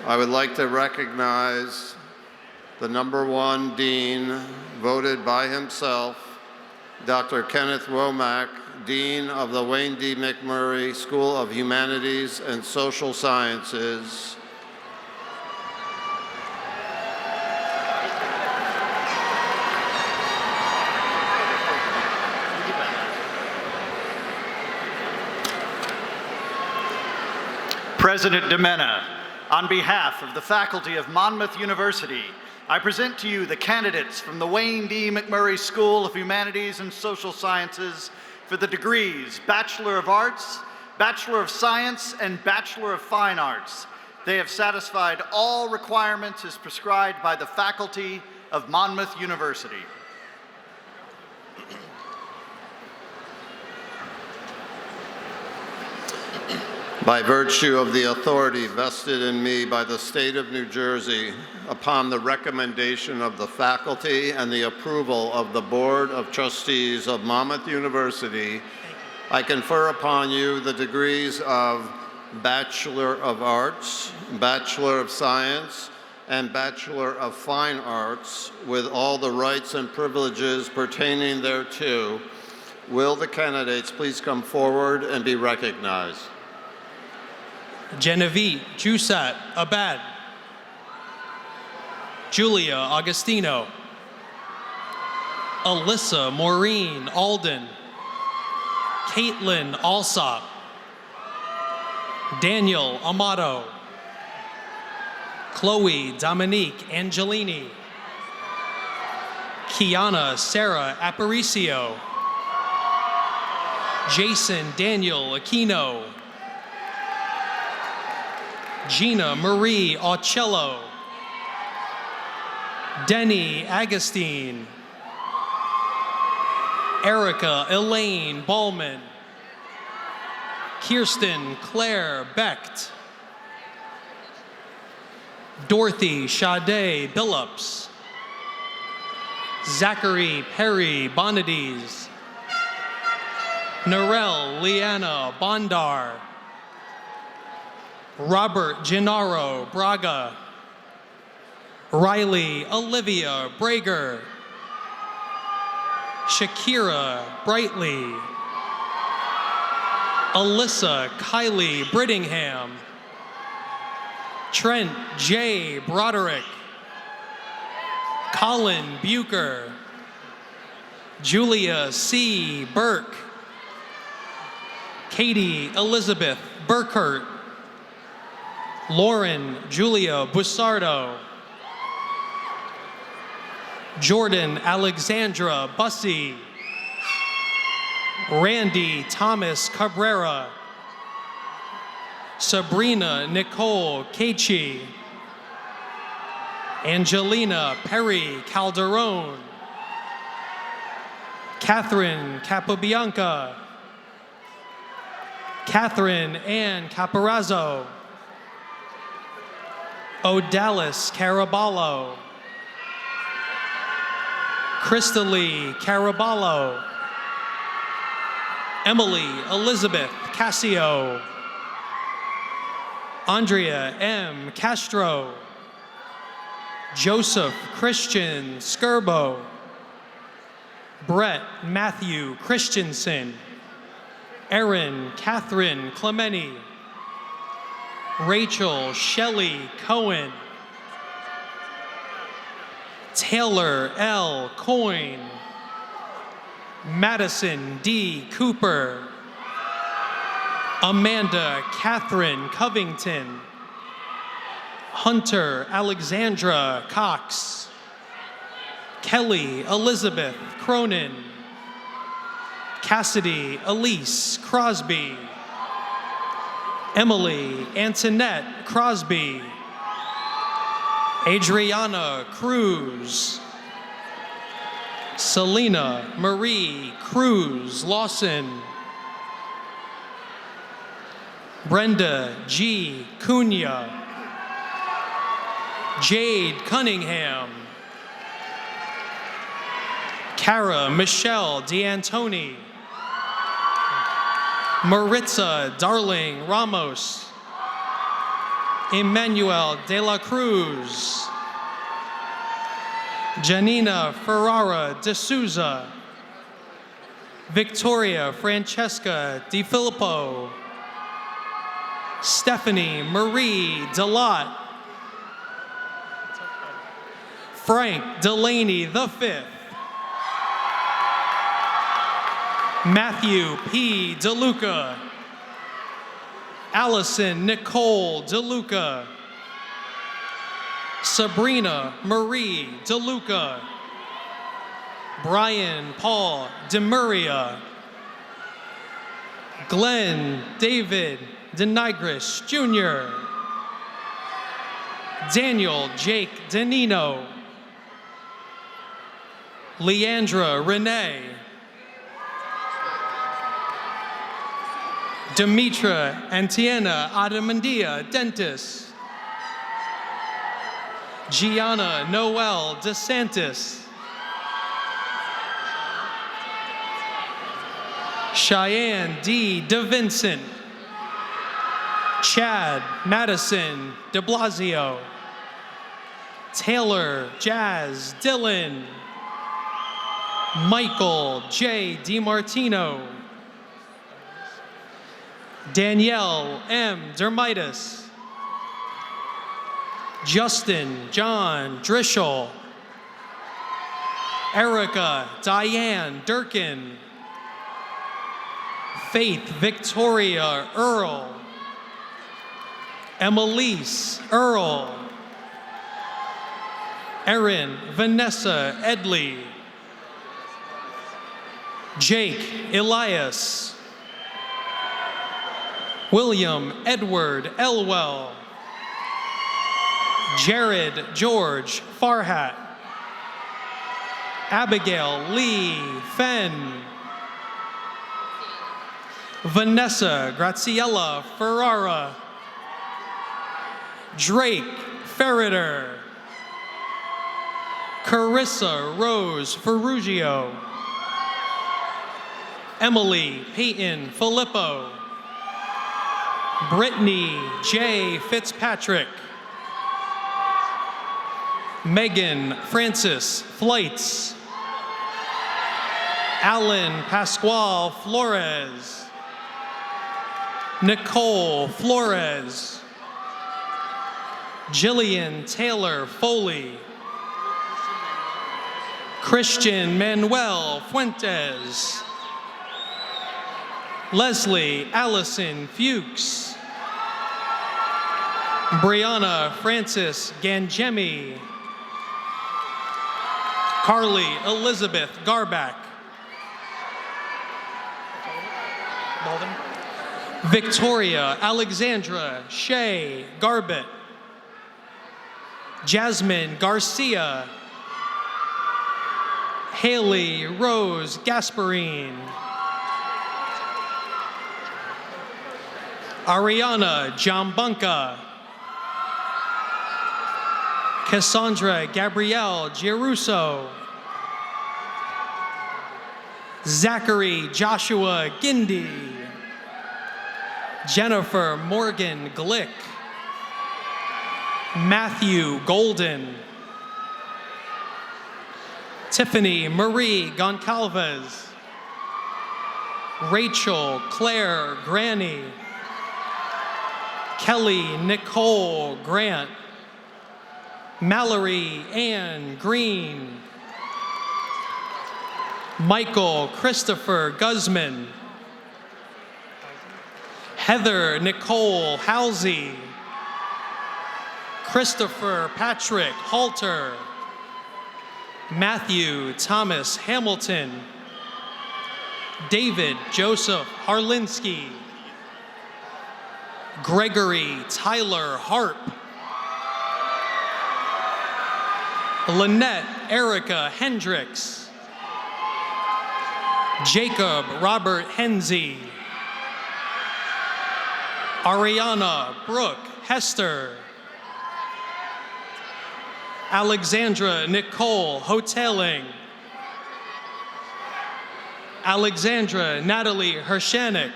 I would like to recognize the #1 dean, voted by himself, Dr. Kenneth Womack, Dean of the Wayne D. McMurray School of Humanities and Social Sciences. President DeMena, on behalf of the faculty of Monmouth University, I present to you the candidates from the Wayne D. McMurray School of Humanities and Social Sciences for the degrees Bachelor of Arts, Bachelor of Science, and Bachelor of Fine Arts. They have satisfied all requirements as prescribed by the faculty of Monmouth University. By virtue of the authority vested in me by the state of New Jersey, upon the recommendation of the faculty and the approval of the Board of Trustees of Monmouth University, I confer upon you the degrees of Bachelor of Arts, Bachelor of Science, and Bachelor of Fine Arts, with all the rights and privileges pertaining thereto. Will the candidates please come forward and be recognized? Genevieve Jusat Abad. Julia Augustino. Alyssa Maureen Alden. Caitlin Alsop. Daniel Amato. Chloe Dominique Angelini. Kiana Sarah Aparicio. Jason Daniel Aquino. Gina Marie Aucello. Denny Agostine. Erica Elaine Ballman. Kirsten Claire Becht. Dorothy Sade Billups. Zachary Perry Bonadies. Narelle Leanna Bondar. Robert Gennaro Braga. Riley Olivia Brager. Shakira Brightly. Alyssa Kylie Brittingham. Trent J. Broderick. Colin Bucher. Julia C. Burke. Katie Elizabeth Burkhart. Lauren Julia Bussardo. Jordan Alexandra Bussey. Randy Thomas Cabrera. Sabrina Nicole Cachi. Angelina Perry Calderon. Catherine Capobianca. Catherine Ann Caparazzo. Odalis Caraballo. Crystalie Caraballo. Emily Elizabeth Cassio. Andrea M. Castro. Joseph Christian Skirbo. Brett Matthew Christensen. Erin Catherine Clemeni. Rachel Shelley Cohen. Taylor L. Coyne. Madison D. Cooper, Amanda Catherine Covington, Hunter Alexandra Cox, Kelly Elizabeth Cronin, Cassidy Elise Crosby, Emily Antoinette Crosby, Adriana Cruz, Selena Marie Cruz Lawson, Brenda G. Cunha, Jade Cunningham, Cara Michelle D'Antoni, Maritza Darling Ramos, Emmanuel De La Cruz, Janina Ferrara De Souza, Victoria Francesca Di Filippo, Stephanie Marie Delott, Frank Delaney V, Matthew P. DeLuca, Allison Nicole DeLuca, Sabrina Marie DeLuca, Brian Paul DeMuria, Glenn David DeNigris Jr., Daniel Jake Danino, Leandra Renee, Demetra Antiena Adamandia Dentis, Gianna Noel DeSantis, Cheyenne D. DeVincent, Chad Madison de Blasio, Taylor Jazz Dillon, Michael J. DiMartino, Danielle M. Dermitis, Justin John Drischel, Erica Diane Durkin, Faith Victoria Earl, Emelise Earl, Erin Vanessa Edley, Jake Elias, William Edward Elwell, Jared George Farhat, Abigail Lee Fenn, Vanessa Graciela Ferrara, Drake Ferreter, Carissa Rose Ferrugio, Emily Peyton Filippo, Brittany J. Fitzpatrick, Megan Francis Flights, Alan Pascual Flores, Nicole Flores, Jillian Taylor Foley, Christian Manuel Fuentes, Leslie Allison Fuchs, Brianna Francis Gangemi, Carly Elizabeth Garback, Victoria Alexandra Shea Garbett, Jasmine Garcia, Haley Rose Gasparine, Ariana Jambunka, Cassandra Gabrielle Giaruso, Zachary Joshua Gindi, Jennifer Morgan Glick, Matthew Golden, Tiffany Marie Goncalves, Rachel Claire Granny, Kelly Nicole Grant, Mallory Ann Green, Michael Christopher Guzman. Heather Nicole Halsey. Christopher Patrick Halter. Matthew Thomas Hamilton. David Joseph Harlinski. Gregory Tyler Harp. Lynette Erica Hendricks. Jacob Robert Henze. Ariana Brooke Hester. Alexandra Nicole Hoteling. Alexandra Natalie Hershanik.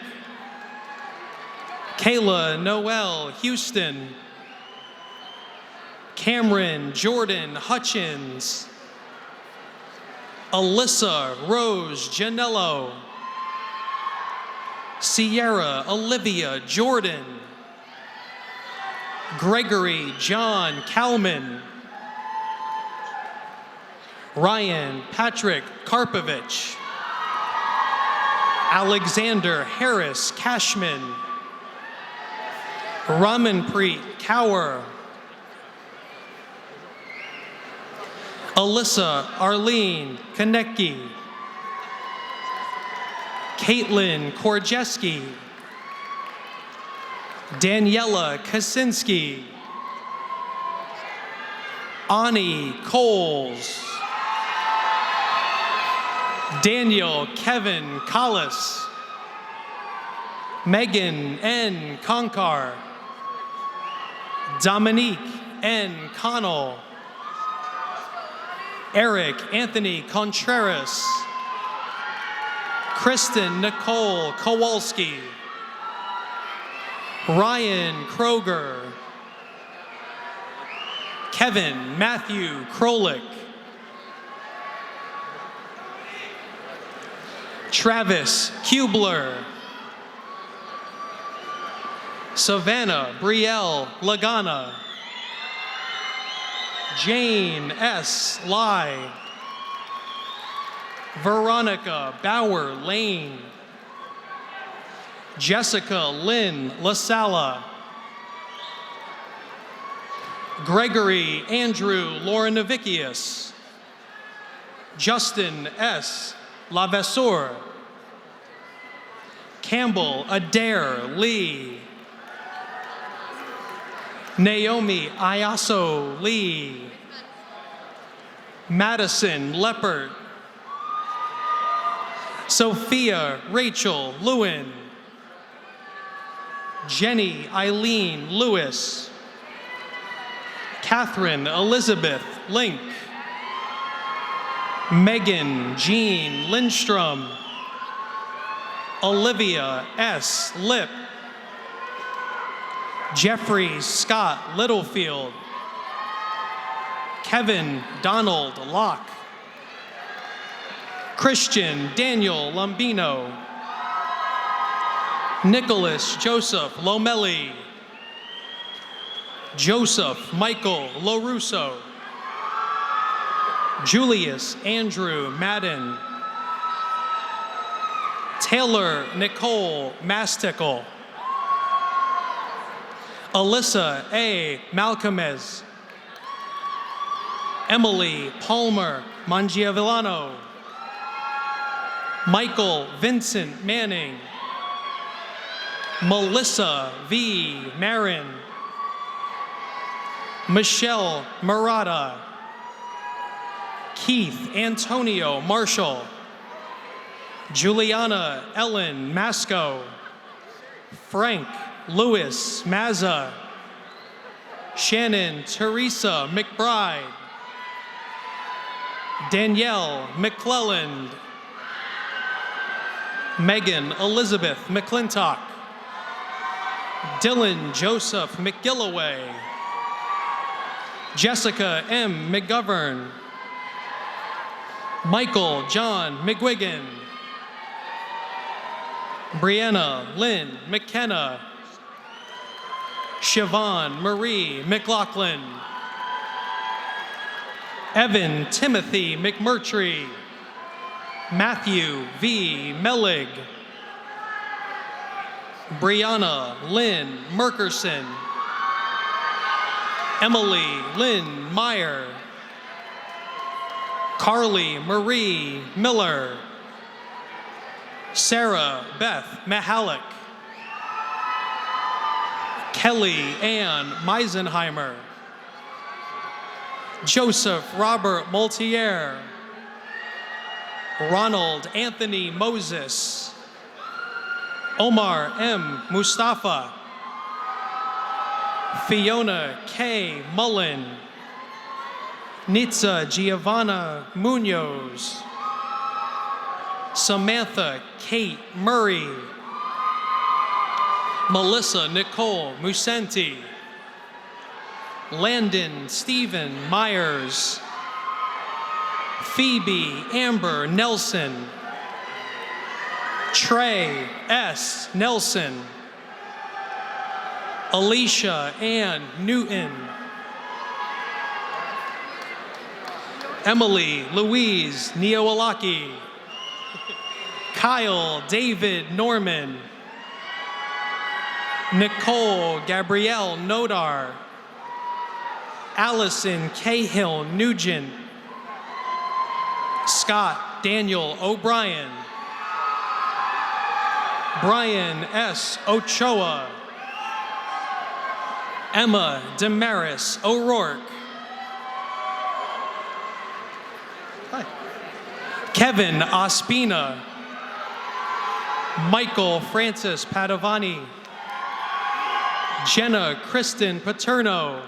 Kayla Noel Houston. Cameron Jordan Hutchins. Alyssa Rose Janello. Sierra Olivia Jordan. Gregory John Kalman. Ryan Patrick Karpovich. Alexander Harris Cashman. Ramanpreet Kaur. Alyssa Arlene Konecki. Caitlin Korjeski. Daniela Kaczynski. Ani Coles. Daniel Kevin Collis. Megan N. Conkar. Dominique N. Connell. Eric Anthony Contreras. Kristen Nicole Kowalski. Ryan Kroger. Kevin Matthew Krolik. Travis Kubler. Savannah Brielle Lagana. Jane S. Lai. Veronica Bauer Lane. Jessica Lynn LaSala. Gregory Andrew Laurinavicius. Justin S. Lavesseur. Campbell Adair Lee. Naomi Ayaso Lee. Madison Leppert. Sophia Rachel Lewin. Jenny Eileen Lewis. Catherine Elizabeth Link. Megan Jean Lindstrom. Olivia S. Lip. Jeffrey Scott Littlefield. Kevin Donald Locke. Christian Daniel Lombino. Nicholas Joseph Lomelli. Joseph Michael LaRusso. Julius Andrew Madden. Taylor Nicole Mastickle. Alyssa A. Malcolmez. Emily Palmer Mangiavillano. Michael Vincent Manning. Melissa V. Marin. Michelle Murata. Keith Antonio Marshall. Juliana Ellen Masco. Frank Louis Mazza. Shannon Teresa McBride. Danielle McClelland. Megan Elizabeth McClintock. Dylan Joseph McGilloway. Jessica M. McGovern. Michael John McGuigan. Brianna Lynn McKenna. Siobhan Marie McLaughlin. Evan Timothy McMurtry. Matthew V. Mellig, Brianna Lynn Merkerson, Emily Lynn Meyer, Carly Marie Miller, Sarah Beth Mahalik, Kelly Ann Meisenheimer, Joseph Robert Moltier, Ronald Anthony Moses, Omar M. Mustafa, Fiona K. Mullen, Nitza Giovanna Munoz, Samantha Kate Murray, Melissa Nicole Musenti, Landon Stephen Myers, Phoebe Amber Nelson, Trey S. Nelson, Alicia Ann Newton, Emily Louise Neowalaki, Kyle David Norman, Nicole Gabrielle Nodar, Allison Cahill Nugent, Scott Daniel O'Brien, Brian S. Ochoa, Emma Damaris O'Rourke, Kevin Ospina, Michael Francis Padovani, Jenna Kristen Paterno,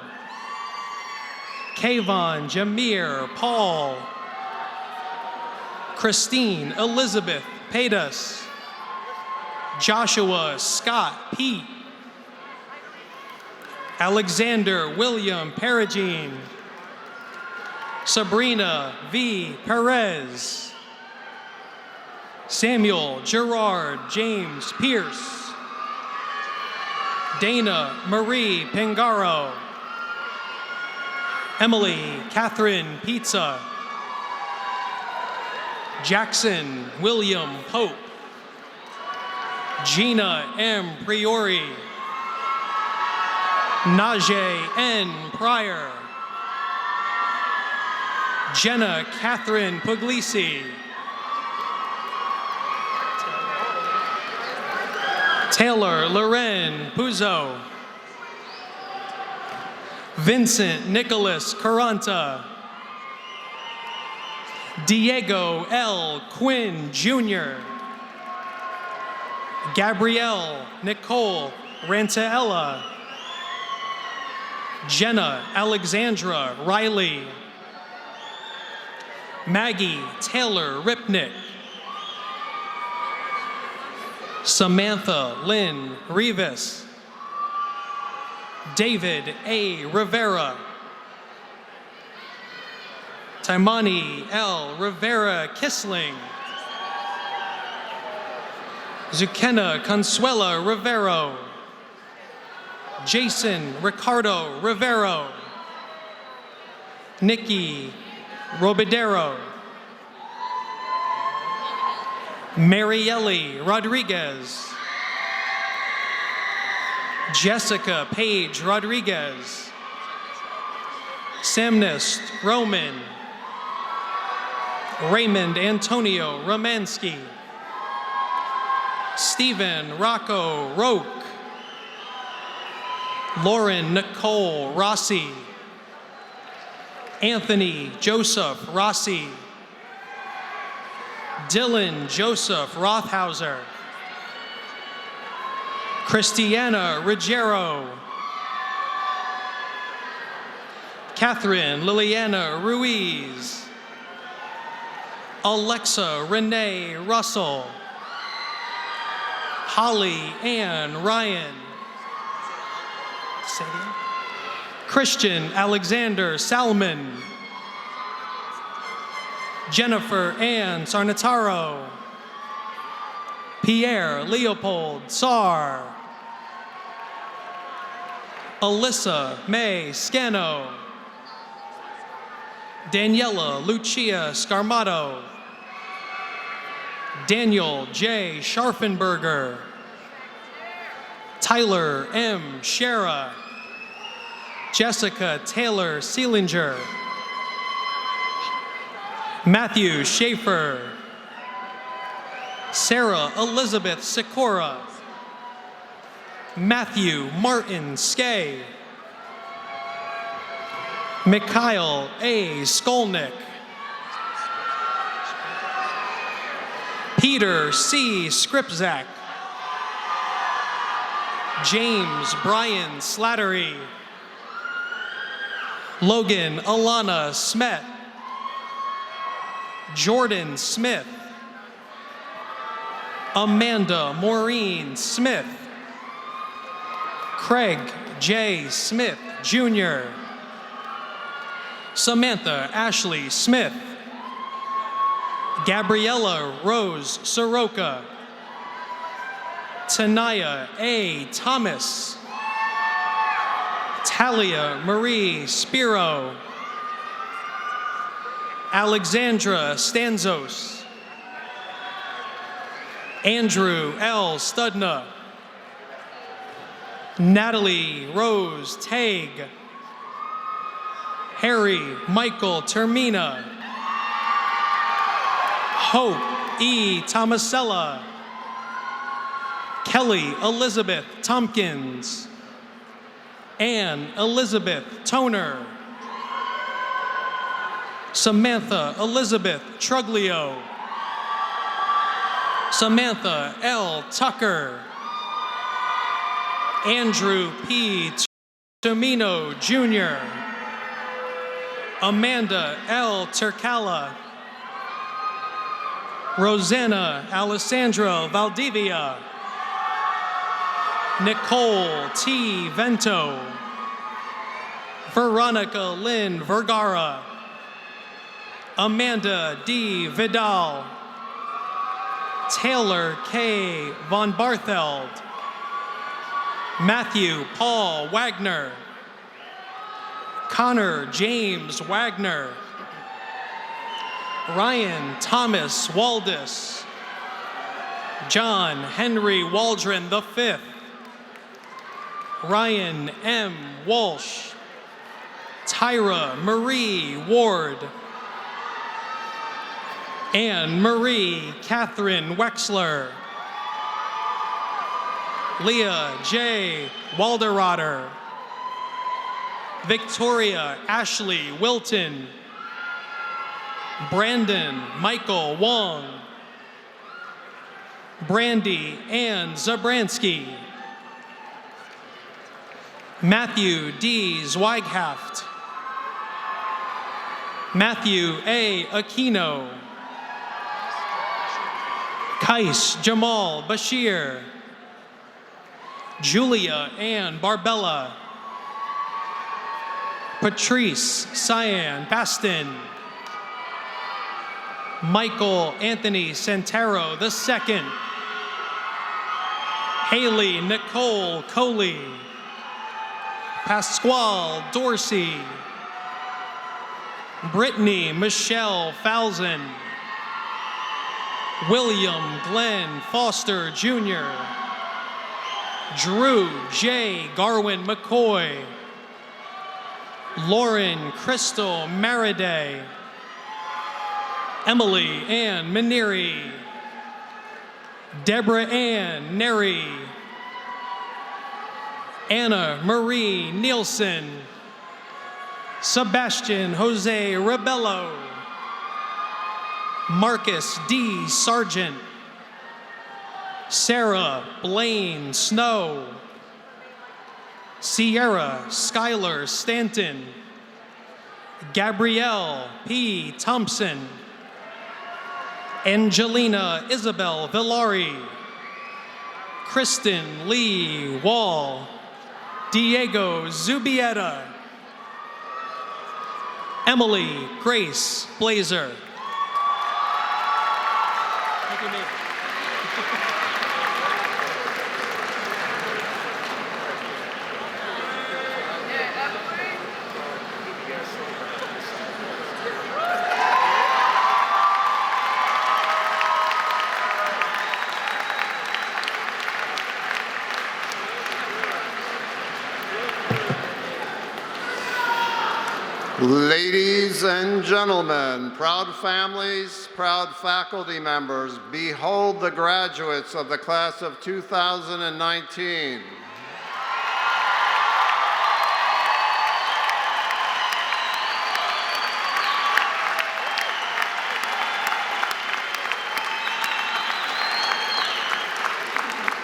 Kayvon Jameer Paul, Christine Elizabeth Padas, Joshua Scott Pete, Alexander William Perigine, Sabrina V. Perez, Samuel Gerard James Pierce, Dana Marie Pingaro, Emily Catherine Pizza, Jackson William Pope, Gina M. Priori, Najee N. Pryor, Jenna Catherine Puglisi, Taylor Loren Puzo, Vincent Nicholas Caranta, Diego L. Quinn Jr., Gabrielle Nicole Rantaella, Jenna Alexandra Riley, Maggie Taylor Ripnick, Samantha Lynn Rivas, David A. Rivera, Taimani L. Rivera Kisling, Zucena Consuela Rivero, Jason Ricardo Rivero, Nikki Robidero, Marielle Rodriguez, Jessica Paige Rodriguez, Samnist Roman, Raymond Antonio Romansky, Stephen Rocco Roque, Lauren Nicole Rossi, Anthony Joseph Rossi, Dylan Joseph Rothhauser, Christiana Ruggiero, Catherine Liliana Ruiz, Alexa Renee Russell, Holly Ann Ryan, Christian Alexander Salmon, Jennifer Ann Sarnataro, Pierre Leopold Saar, Alyssa May Scano, Daniela Lucia Scarmato, Daniel J. Scharfenberger. Tyler M. Shera. Jessica Taylor Seelinger. Matthew Schaefer. Sarah Elizabeth Sikora. Matthew Martin Skay. Mikhail A. Skolnick. Peter C. Skripczak. James Brian Slattery. Logan Alana Smet. Jordan Smith. Amanda Maureen Smith. Craig J. Smith, Jr. Samantha Ashley Smith. Gabriella Rose Soroka. Tanaya A. Thomas. Talia Marie Spiro. Alexandra Stanzos. Andrew L. Studna. Natalie Rose Taig. Harry Michael Termina. Hope E. Tomasella. Kelly Elizabeth Tompkins. Anne Elizabeth Toner. Samantha Elizabeth Truglio. Samantha L. Tucker. Andrew P. Tomino, Jr. Amanda L. Turcala. Rosanna Alessandra Valdivia. Nicole T. Vento. Veronica Lynn Vergara. Amanda D. Vidal. Taylor K. Von Bartheld. Matthew Paul Wagner. Connor James Wagner. Ryan Thomas Waldis. John Henry Waldron V. Ryan M. Walsh. Tyra Marie Ward. Anne Marie Catherine Wexler. Leah J. Walderotter. Victoria Ashley Wilton. Brandon Michael Wong. Brandy Ann Zabransky. Matthew D. Zweighaft. Matthew A. Aquino. Kais Jamal Bashir. Julia Ann Barbella. Patrice Cyan Baston. Michael Anthony Santero II. Haley Nicole Coley. Pasquale Dorsey. Brittany Michelle Falzon. William Glenn Foster Jr. Drew J. Garwin McCoy. Lauren Crystal Mariday. Emily Ann Maneri. Deborah Ann Neri. Anna Marie Nielsen. Sebastian Jose Rebello. Marcus D. Sargent. Sarah Blaine Snow. Sierra Skylar Stanton. Gabrielle P. Thompson. Angelina Isabel Villari. Kristen Lee Wall. Diego Zubieta. Emily Grace Blazer. Ladies and gentlemen, proud families, proud faculty members, behold the graduates of the class of 2019.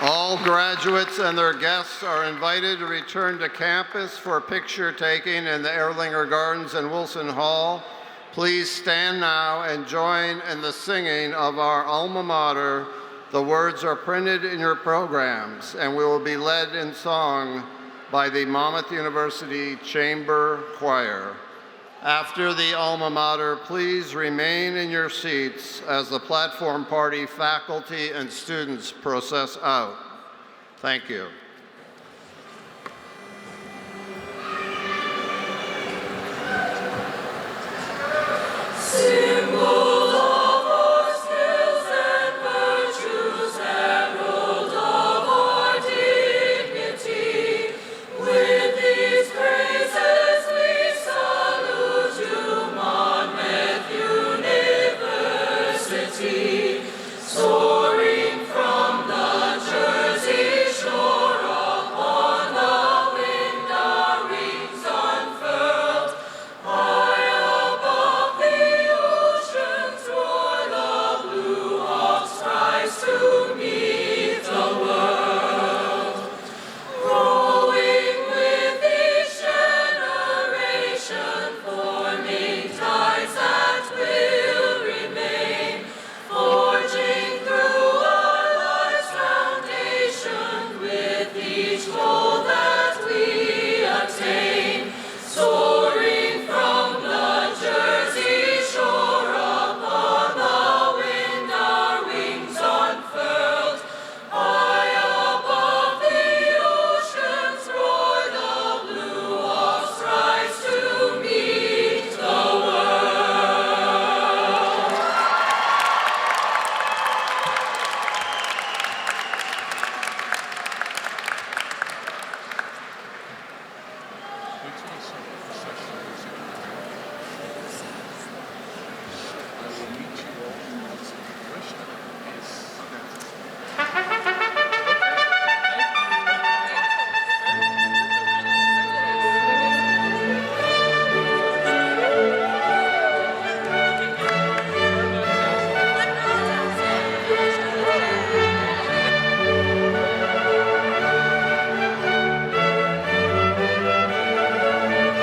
All graduates and their guests are invited to return to campus for picture taking in the Erlinger Gardens and Wilson Hall. Please stand now and join in the singing of our alma mater. The words are printed in your programs, and we will be led in song by the Monmouth University Chamber Choir. After the alma mater, please remain in your seats as the platform party, faculty, and students process out. Thank you.